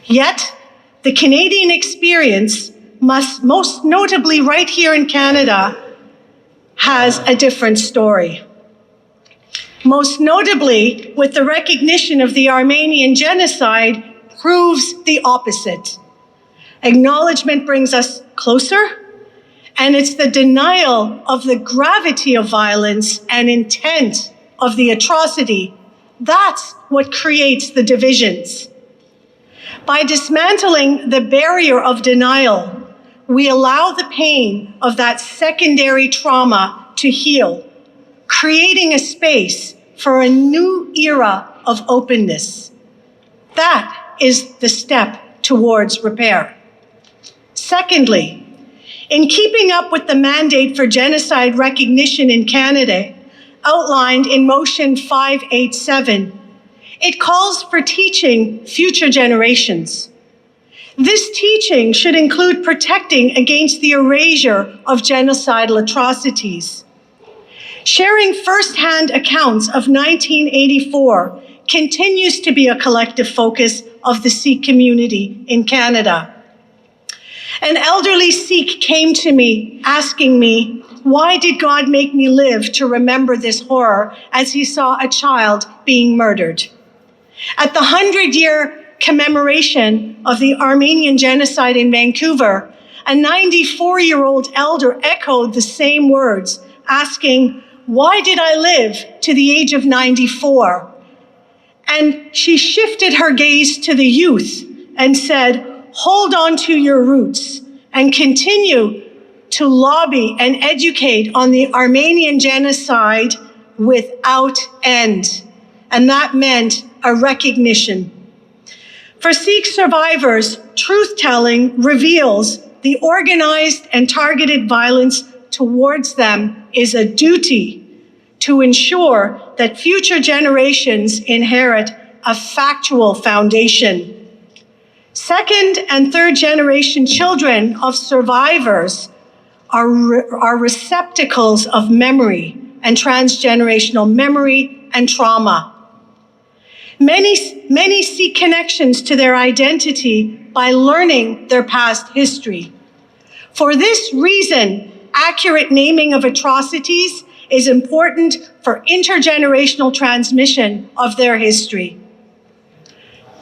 Yet, the Canadian experience, most notably right here in Canada, has a different story. Most notably, with the recognition of the Armenian genocide, proves the opposite. Acknowledgement brings us closer, and it's the denial of the gravity of violence and intent of the atrocity. That's what creates the divisions. By dismantling the barrier of denial, we allow the pain of that secondary trauma to heal, creating a space for a new era of openness. That is the step towards repair. Secondly, in keeping up with the mandate for genocide recognition in Canada, outlined in Motion 587, it calls for teaching future generations. This teaching should include protecting against the erasure of genocidal atrocities. Sharing firsthand accounts of 1984 continues to be a collective focus of the Sikh community in Canada. An elderly Sikh came to me asking me, why did God make me live to remember this horror as he saw a child being murdered? At the 100-year commemoration of the Armenian genocide in Vancouver, a 94-year-old elder echoed the same words, asking, why did I live to the age of 94? And she shifted her gaze to the youth and said, hold on to your roots and continue to lobby and educate on the Armenian genocide without end. And that meant a recognition. For Sikh survivors, truth-telling reveals the organized and targeted violence towards them is a duty to ensure that future generations inherit a factual foundation. Second and third generation children of survivors are receptacles of memory and transgenerational memory and trauma. Many seek connections to their identity by learning their past history. For this reason, accurate naming of atrocities is important for intergenerational transmission of their history.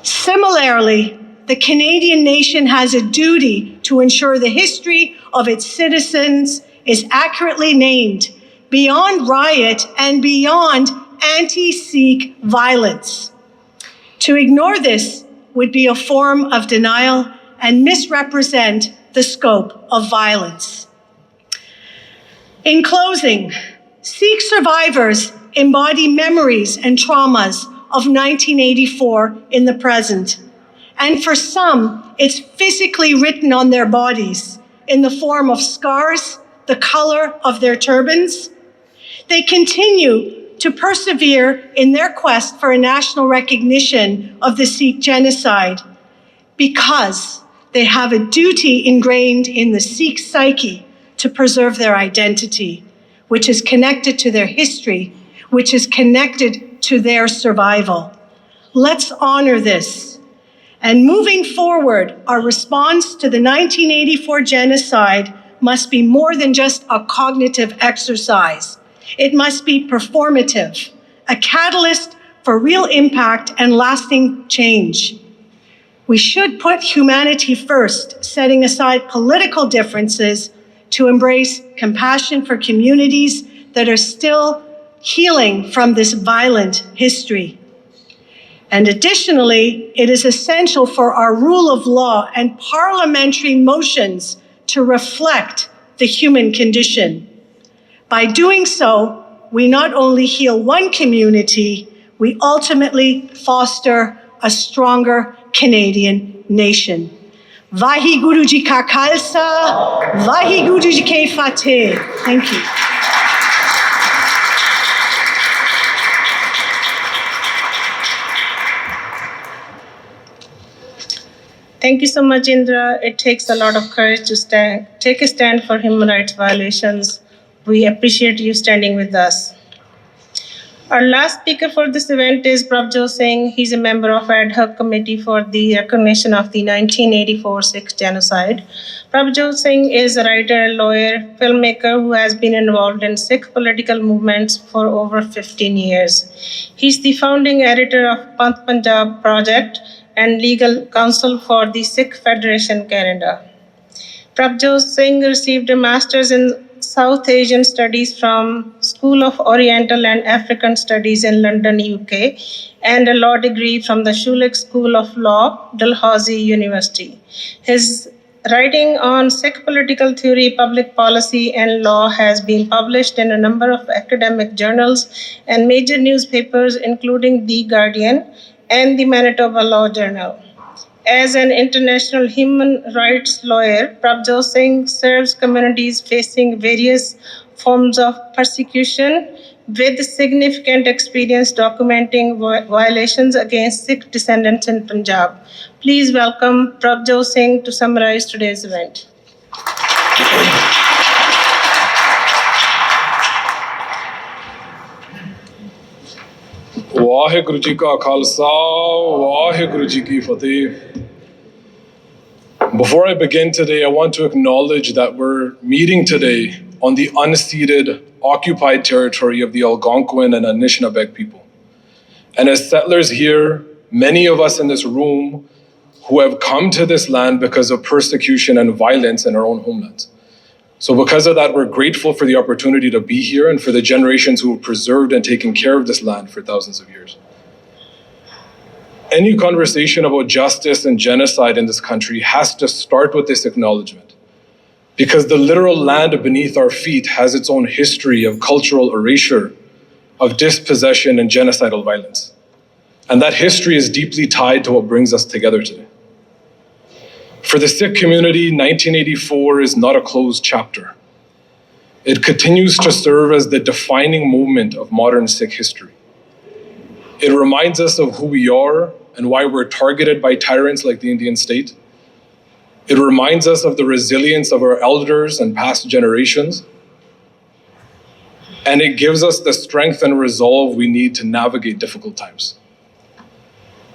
Similarly, the Canadian nation has a duty to ensure the history of its citizens is accurately named beyond riot and beyond anti-Sikh violence. To ignore this would be a form of denial and misrepresent the scope of violence. In closing, Sikh survivors embody memories and traumas of 1984 in the present. And for some, it's physically written on their bodies in the form of scars, the color of their turbans. They continue to persevere in their quest for a national recognition of the Sikh genocide because they have a duty ingrained in the Sikh psyche to preserve their identity, which is connected to their history, which is connected to their survival. Let's honor this. And moving forward, our response to the 1984 genocide must be more than just a cognitive exercise. It must be performative, a catalyst for real impact and lasting change. We should put humanity first, setting aside political differences to embrace compassion for communities that are still healing from this violent history. And additionally, it is essential for our rule of law and parliamentary motions to reflect the human condition. By doing so, we not only heal one community, we ultimately foster a stronger Canadian nation. Vaheguru Ji Ka Khalsa, Vaheguru Ji Ki Fateh. Thank you. Thank you so much, Indra. It takes a lot of courage to take a stand for human rights violations. We appreciate you standing with us. Our last speaker for this event is Prabhjot Singh. He's a member of Ad Hoc Committee for the recognition of the 1984 Sikh Genocide. Prabhjot Singh is a writer, lawyer, filmmaker who has been involved in Sikh political movements for over 15 years. He's the founding editor of Panth Punjab Project and legal counsel for the Sikh Federation Canada. Prabhjot Singh received a master's in South Asian Studies from School of Oriental and African Studies in London, UK, and a law degree from the Schulich School of Law, Dalhousie University. His writing on Sikh political theory, public policy, and law has been published in a number of academic journals and major newspapers, including The Guardian and the Manitoba Law Journal. As an international human rights lawyer, Prabhjot Singh serves communities facing various forms of persecution with significant experience documenting violations against Sikh descendants in Punjab. Please welcome Prabhjot Singh to summarize today's event. Waheguru ji ਕਾ ਖਾਲਸਾ ਵਾਹਿਗੁਰੂ ਜੀ ਕੀ ਫਤਿਹ. Before I begin today, I want to acknowledge that we're meeting today on the unceded, occupied territory of the Algonquin and Anishinaabeg people. And as settlers here, many of us in this room who have come to this land because of persecution and violence in our own homelands. So because of that, we're grateful for the opportunity to be here and for the generations who have preserved and taken care of this land for thousands of years. Any conversation about justice and genocide in this country has to start with this acknowledgement, because the literal land beneath our feet has its own history of cultural erasure, of dispossession and genocidal violence. And that history is deeply tied to what brings us together today. For the Sikh community, 1984 is not a closed chapter. It continues to serve as the defining moment of modern Sikh history. It reminds us of who we are and why we're targeted by tyrants like the Indian state. It reminds us of the resilience of our elders and past generations. And it gives us the strength and resolve we need to navigate difficult times.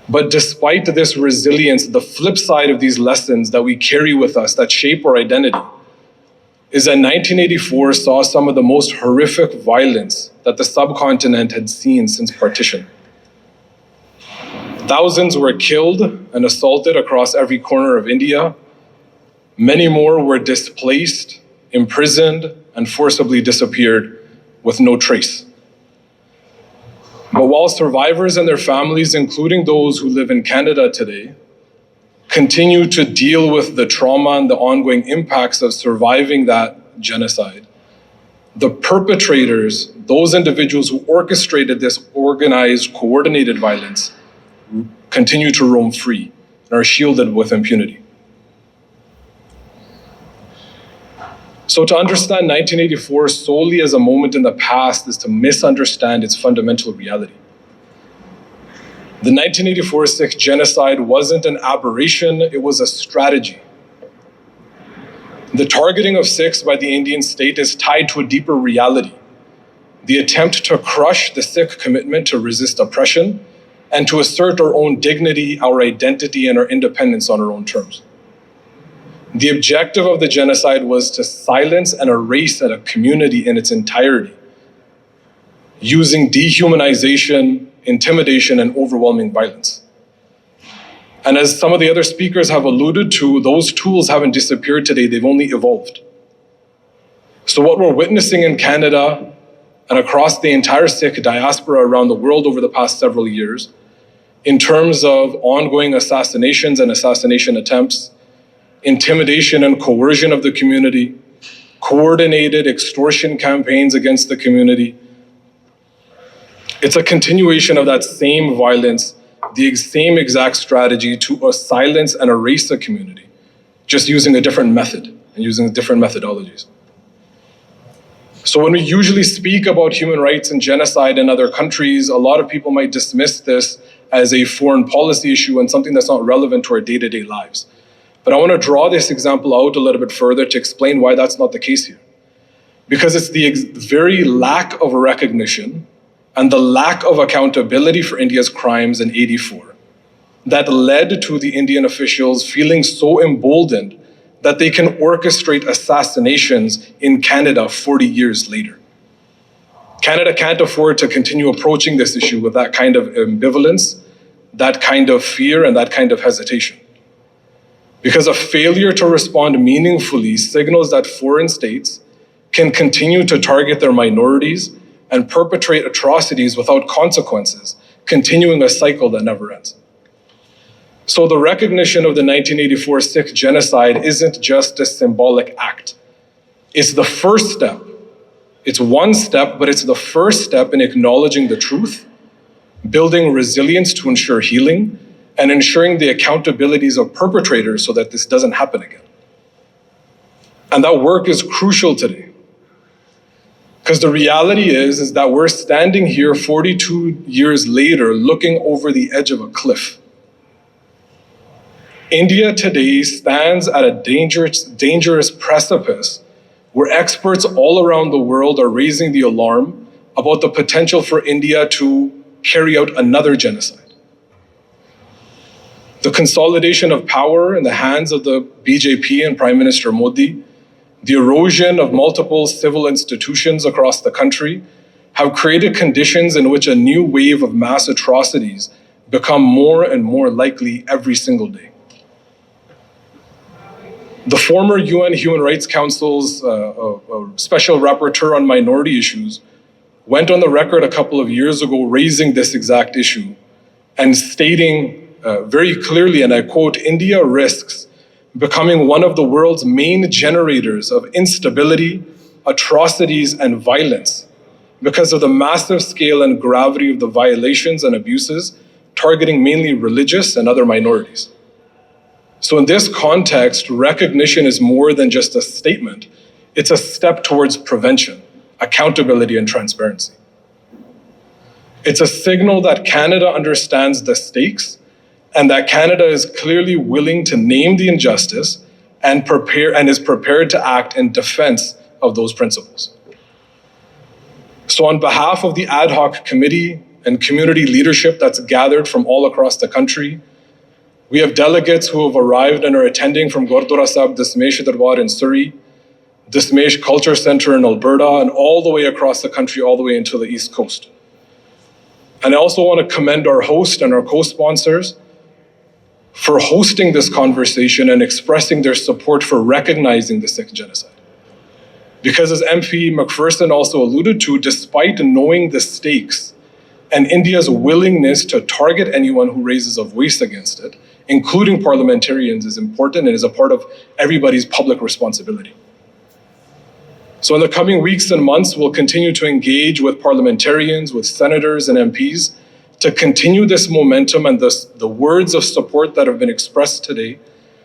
But despite this resilience, the flip side of these lessons that we carry with us that shape our identity is that 1984 saw some of the most horrific violence that the subcontinent had seen since partition. Thousands were killed and assaulted across every corner of India. Many more were displaced, imprisoned, and forcibly disappeared with no trace. But while survivors and their families, including those who live in Canada today, continue to deal with the trauma and the ongoing impacts of surviving that genocide, the perpetrators, those individuals who orchestrated this organized, coordinated violence, continue to roam free and are shielded with impunity. So to understand 1984 solely as a moment in the past is to misunderstand its fundamental reality. The 1984 Sikh genocide wasn't an aberration, it was a strategy. The targeting of Sikhs by the Indian state is tied to a deeper reality: the attempt to crush the Sikh commitment to resist oppression and to assert our own dignity, our identity, and our independence on our own terms. The objective of the genocide was to silence and erase a community in its entirety, using dehumanization, intimidation, and overwhelming violence. And as some of the other speakers have alluded to, those tools haven't disappeared today, they've only evolved. So what we're witnessing in Canada and across the entire Sikh diaspora around the world over the past several years, in terms of ongoing assassinations and assassination attempts, intimidation and coercion of the community, coordinated extortion campaigns against the community. It's a continuation of that same violence, the same exact strategy to silence and erase a community, just using a different method and using different methodologies. So when we usually speak about human rights and genocide in other countries, a lot of people might dismiss this as a foreign policy issue and something that's not relevant to our day-to-day lives. But I want to draw this example out a little bit further to explain why that's not the case here. Because it's the very lack of recognition and the lack of accountability for India's crimes in '84 that led to the Indian officials feeling so emboldened that they can orchestrate assassinations in Canada 40 years later. Canada can't afford to continue approaching this issue with that kind of ambivalence, that kind of fear, and that kind of hesitation. Because a failure to respond meaningfully signals that foreign states can continue to target their minorities and perpetrate atrocities without consequences, continuing a cycle that never ends. So the recognition of the 1984 Sikh genocide isn't just a symbolic act. It's the first step. It's one step, but it's the first step in acknowledging the truth, building resilience to ensure healing, and ensuring the accountabilities of perpetrators so that this doesn't happen again. And that work is crucial today. Because the reality is that we're standing here 42 years later looking over the edge of a cliff. India today stands at a dangerous precipice where experts all around the world are raising the alarm about the potential for India to carry out another genocide. The consolidation of power in the hands of the BJP and Prime Minister Modi, the erosion of multiple civil institutions across the country have created conditions in which a new wave of mass atrocities become more and more likely every single day. The former UN Human Rights Council's Special Rapporteur on Minority Issues went on the record a couple of years ago raising this exact issue and stating very clearly, and I quote, "India risks becoming one of the world's main generators of instability, atrocities, and violence because of the massive scale and gravity of the violations and abuses targeting mainly religious and other minorities." So in this context, recognition is more than just a statement. It's a step towards prevention, accountability, and transparency. It's a signal that Canada understands the stakes and that Canada is clearly willing to name the injustice and is prepared to act in defense of those principles. So on behalf of the ad hoc committee and community leadership that's gathered from all across the country, we have delegates who have arrived and are attending from Gurdwara Sahib Dasmesh Darbar in Surrey, Dasmesh Culture Center in Alberta, and all the way across the country, all the way into the East Coast. And I also want to commend our host and our co-sponsors for hosting this conversation and expressing their support for recognizing the Sikh genocide. Because as MP McPherson also alluded to, despite knowing the stakes and India's willingness to target anyone who raises a voice against it, including parliamentarians, is important and is a part of everybody's public responsibility. So in the coming weeks and months, we'll continue to engage with parliamentarians, with senators and MPs to continue this momentum and the words of support that have been expressed today,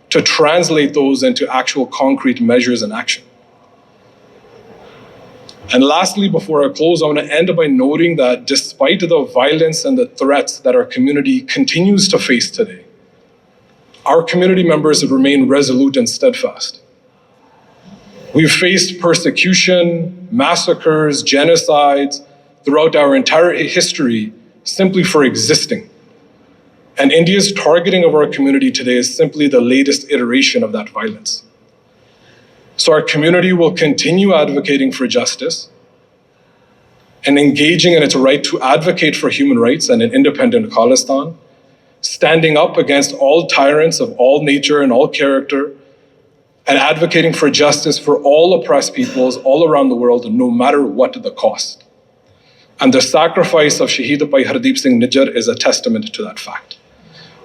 to translate those into actual concrete measures and action. And lastly, before I close, I want to end by noting that despite the violence and the threats that our community continues to face today, our community members have remained resolute and steadfast. We've faced persecution, massacres, genocides throughout our entire history simply for existing. And India's targeting of our community today is simply the latest iteration of that violence. So our community will continue advocating for justice and engaging in its right to advocate for human rights and an independent Khalistan, standing up against all tyrants of all nature and all character, and advocating for justice for all oppressed peoples all around the world, no matter what the cost. And the sacrifice of Shaheed Bhai Hardeep Singh Nijjar is a testament to that fact.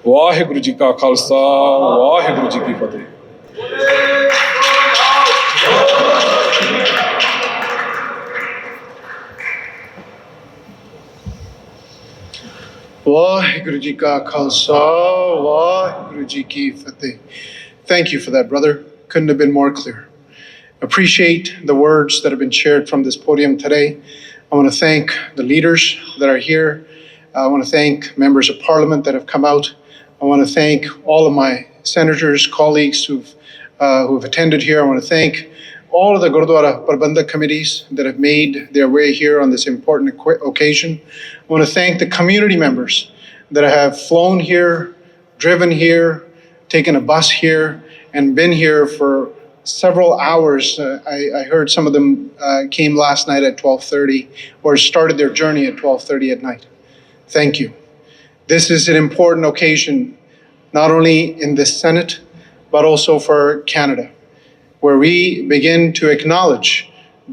Waheguru Ji Ka Khalsa, Waheguru Ji Ki Fateh. Waheguru Ji Ka Khalsa, Waheguru Ji Ki Fateh. Thank you for that, brother. Couldn't have been more clear. Appreciate the words that have been shared from this podium today. I want to thank the leaders that are here. I want to thank members of parliament that have come out. I want to thank all of my senators, colleagues who've attended here. I want to thank all of the Gurdwara Prabandhak committees that have made their way here on this important occasion. I want to thank the community members that have flown here, driven here, taken a bus here, and been here for several hours. I heard some of them came last night at 12:30 or started their journey at 12:30 at night. Thank you. This is an important occasion, not only in the Senate, but also for Canada, where we begin to acknowledge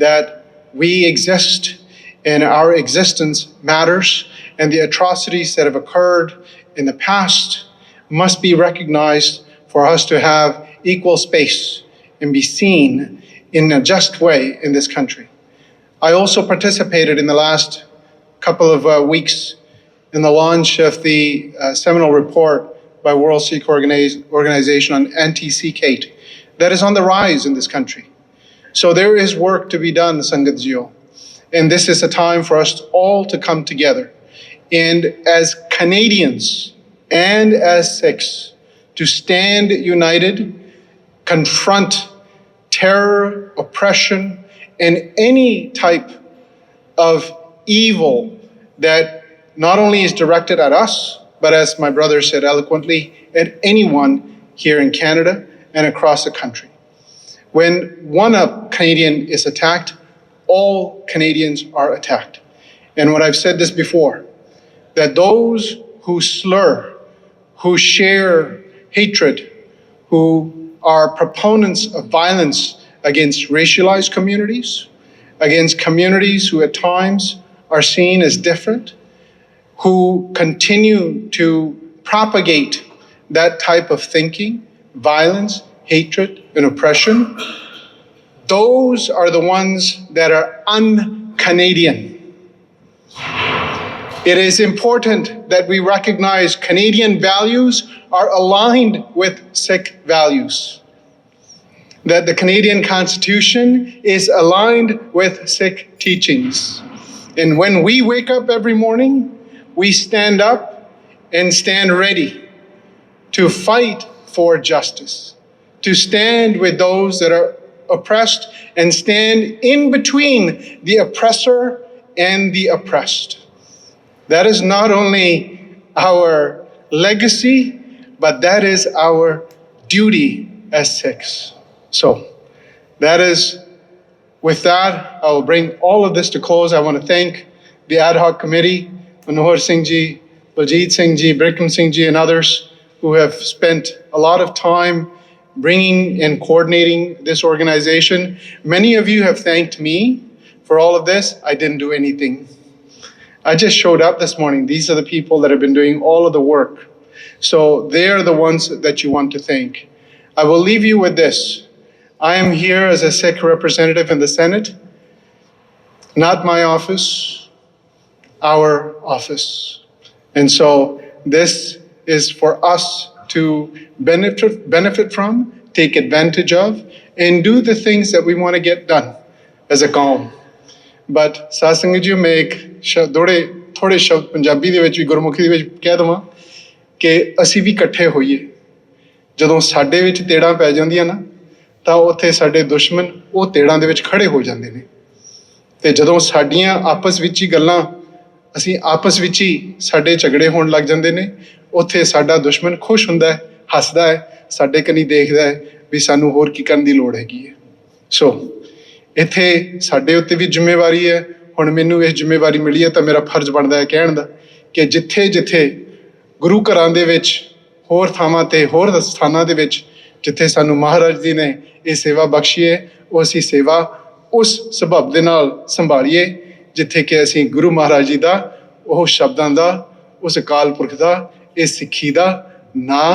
that we exist and our existence matters, and the atrocities that have occurred in the past must be recognized for us to have equal space and be seen in a just way in this country. I also participated in the last couple of weeks in the launch of the seminal report by World Sikh Organization on Anti-Sikh hate that is on the rise in this country. So there is work to be done, Sangat Jiyo. And this is a time for us all to come together. And as Canadians and as Sikhs, to stand united, confront terror, oppression, and any type of evil that not only is directed at us, but as my brother said eloquently, at anyone here in Canada and across the country. When one Canadian is attacked, all Canadians are attacked. And what I've said this before, that those who slur, who share hatred, who are proponents of violence against racialized communities, against communities who at times are seen as different, who continue to propagate that type of thinking, violence, hatred, and oppression, those are the ones that are un-Canadian. It is important that we recognize Canadian values are aligned with Sikh values, that the Canadian Constitution is aligned with Sikh teachings. And when we wake up every morning, we stand up and stand ready to fight for justice, to stand with those that are oppressed and stand in between the oppressor and the oppressed. That is not only our legacy, but that is our duty as Sikhs. So that is, with that, I will bring all of this to close. I want to thank the ad hoc committee, Manohar Singh ji, Baljeet Singh ji, Bikram Singh ji, and others who have spent a lot of time bringing and coordinating this organization. Many of you have thanked me for all of this. I didn't do anything. I just showed up this morning. These are the people that have been doing all of the work. So they're the ones that you want to thank. I will leave you with this. I am here as a Sikh representative in the Senate, not my office, our office. And so this is for us to benefit from, take advantage of, and do the things that we want to get done as a Qaum. But satsang ji ਮੈਂ ਇੱਕ ਥੋੜੇ ਸ਼ਬਦ ਪੰਜਾਬੀ ਦੇ ਵਿੱਚ ਵੀ ਗੁਰਮੁਖੀ ਦੇ ਵਿੱਚ ਕਹਿ ਦਵਾਂ ਕਿ ਅਸੀਂ ਵੀ ਇਕੱਠੇ ਹੋਈਏ। ਜਦੋਂ ਸਾਡੇ ਵਿੱਚ ਤੇੜਾਂ ਪੈ ਜਾਂਦੀਆਂ ਨਾ ਤਾਂ ਉੱਥੇ ਸਾਡੇ ਦੁਸ਼ਮਣ ਉਹ ਤੇੜਾਂ ਦੇ ਵਿੱਚ ਖੜੇ ਹੋ ਜਾਂਦੇ ਨੇ। ਤੇ ਜਦੋਂ ਸਾਡੀਆਂ ਆਪਸ ਵਿੱਚ ਹੀ ਗੱਲਾਂ ਅਸੀਂ ਆਪਸ ਵਿੱਚ ਹੀ ਸਾਡੇ ਝਗੜੇ ਹੋਣ ਲੱਗ ਜਾਂਦੇ ਨੇ, ਉੱਥੇ ਸਾਡਾ ਦੁਸ਼ਮਣ ਖੁਸ਼ ਹੁੰਦਾ ਹੈ, ਹੱਸਦਾ ਹੈ, ਸਾਡੇ ਕਨੀ ਦੇਖਦਾ ਹੈ ਵੀ ਸਾਨੂੰ ਹੋਰ ਕੀ ਕਰਨ ਦੀ ਲੋੜ ਹੈਗੀ ਹੈ। ਸੋ ਇੱਥੇ ਸਾਡੇ ਉੱਤੇ ਵੀ ਜ਼ਿੰਮੇਵਾਰੀ ਹੈ। ਹੁਣ ਮੈਨੂੰ ਇਹ ਜ਼ਿੰਮੇਵਾਰੀ ਮਿਲੀ ਹੈ ਤਾਂ ਮੇਰਾ ਫਰਜ਼ ਬਣਦਾ ਹੈ ਕਹਿਣ ਦਾ ਕਿ ਜਿੱਥੇ ਜਿੱਥੇ ਗੁਰੂ ਘਰਾਂ ਦੇ ਵਿੱਚ, ਹੋਰ ਥਾਵਾਂ ਤੇ, ਹੋਰ ਸਥਾਨਾਂ ਦੇ ਵਿੱਚ ਜਿੱਥੇ ਸਾਨੂੰ ਮਹਾਰਾਜ ਜੀ ਨੇ ਇਹ ਸੇਵਾ ਬਖਸ਼ੀ ਹੈ, ਉਹ ਅਸੀਂ ਸੇਵਾ ਉਸ ਸੁਭਾਅ ਦੇ ਨਾਲ ਸੰਭਾਲੀਏ ਜਿੱਥੇ ਕਿ ਅਸੀਂ ਗੁਰੂ ਮਹਾਰਾਜ ਜੀ ਦਾ, ਉਹ ਸ਼ਬਦਾਂ ਦਾ, ਉਸ ਅਕਾਲ ਪੁਰਖ ਦਾ, ਇਹ ਸਿੱਖੀ ਦਾ ਨਾਂ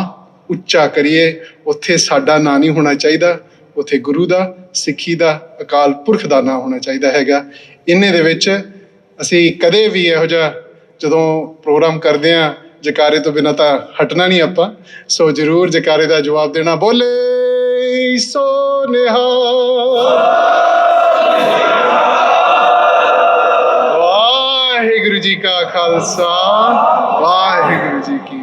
ਉੱਚਾ ਕਰੀਏ। ਉੱਥੇ ਸਾਡਾ ਨਾਂ ਨਹੀਂ ਹੋਣਾ ਚਾਹੀਦਾ, ਉੱਥੇ ਗੁਰੂ ਦਾ, ਸਿੱਖੀ ਦਾ, ਅਕਾਲ ਪੁਰਖ ਦਾ ਨਾਂ ਹੋਣਾ ਚਾਹੀਦਾ ਹੈਗਾ। ਇੰਨੇ ਦੇ ਵਿੱਚ ਅਸੀਂ ਕਦੇ ਵੀ ਇਹੋ ਜਿਹਾ ਜਦੋਂ ਪ੍ਰੋਗਰਾਮ ਕਰਦੇ ਹਾਂ ਜਕਾਰੇ ਤੋਂ ਬਿਨਾਂ ਤਾਂ ਹਟਣਾ ਨਹੀਂ ਆਪਾਂ। ਸੋ ਜ਼ਰੂਰ ਜਕਾਰੇ ਦਾ ਜਵਾਬ ਦੇਣਾ। ਬੋਲੇ ਸੋ ਨਿਹਾਲ। ਵਾਹਿਗੁਰੂ ਜੀ ਕਾ ਖਾਲਸਾ, ਵਾਹਿਗੁਰੂ ਜੀ ਕੀ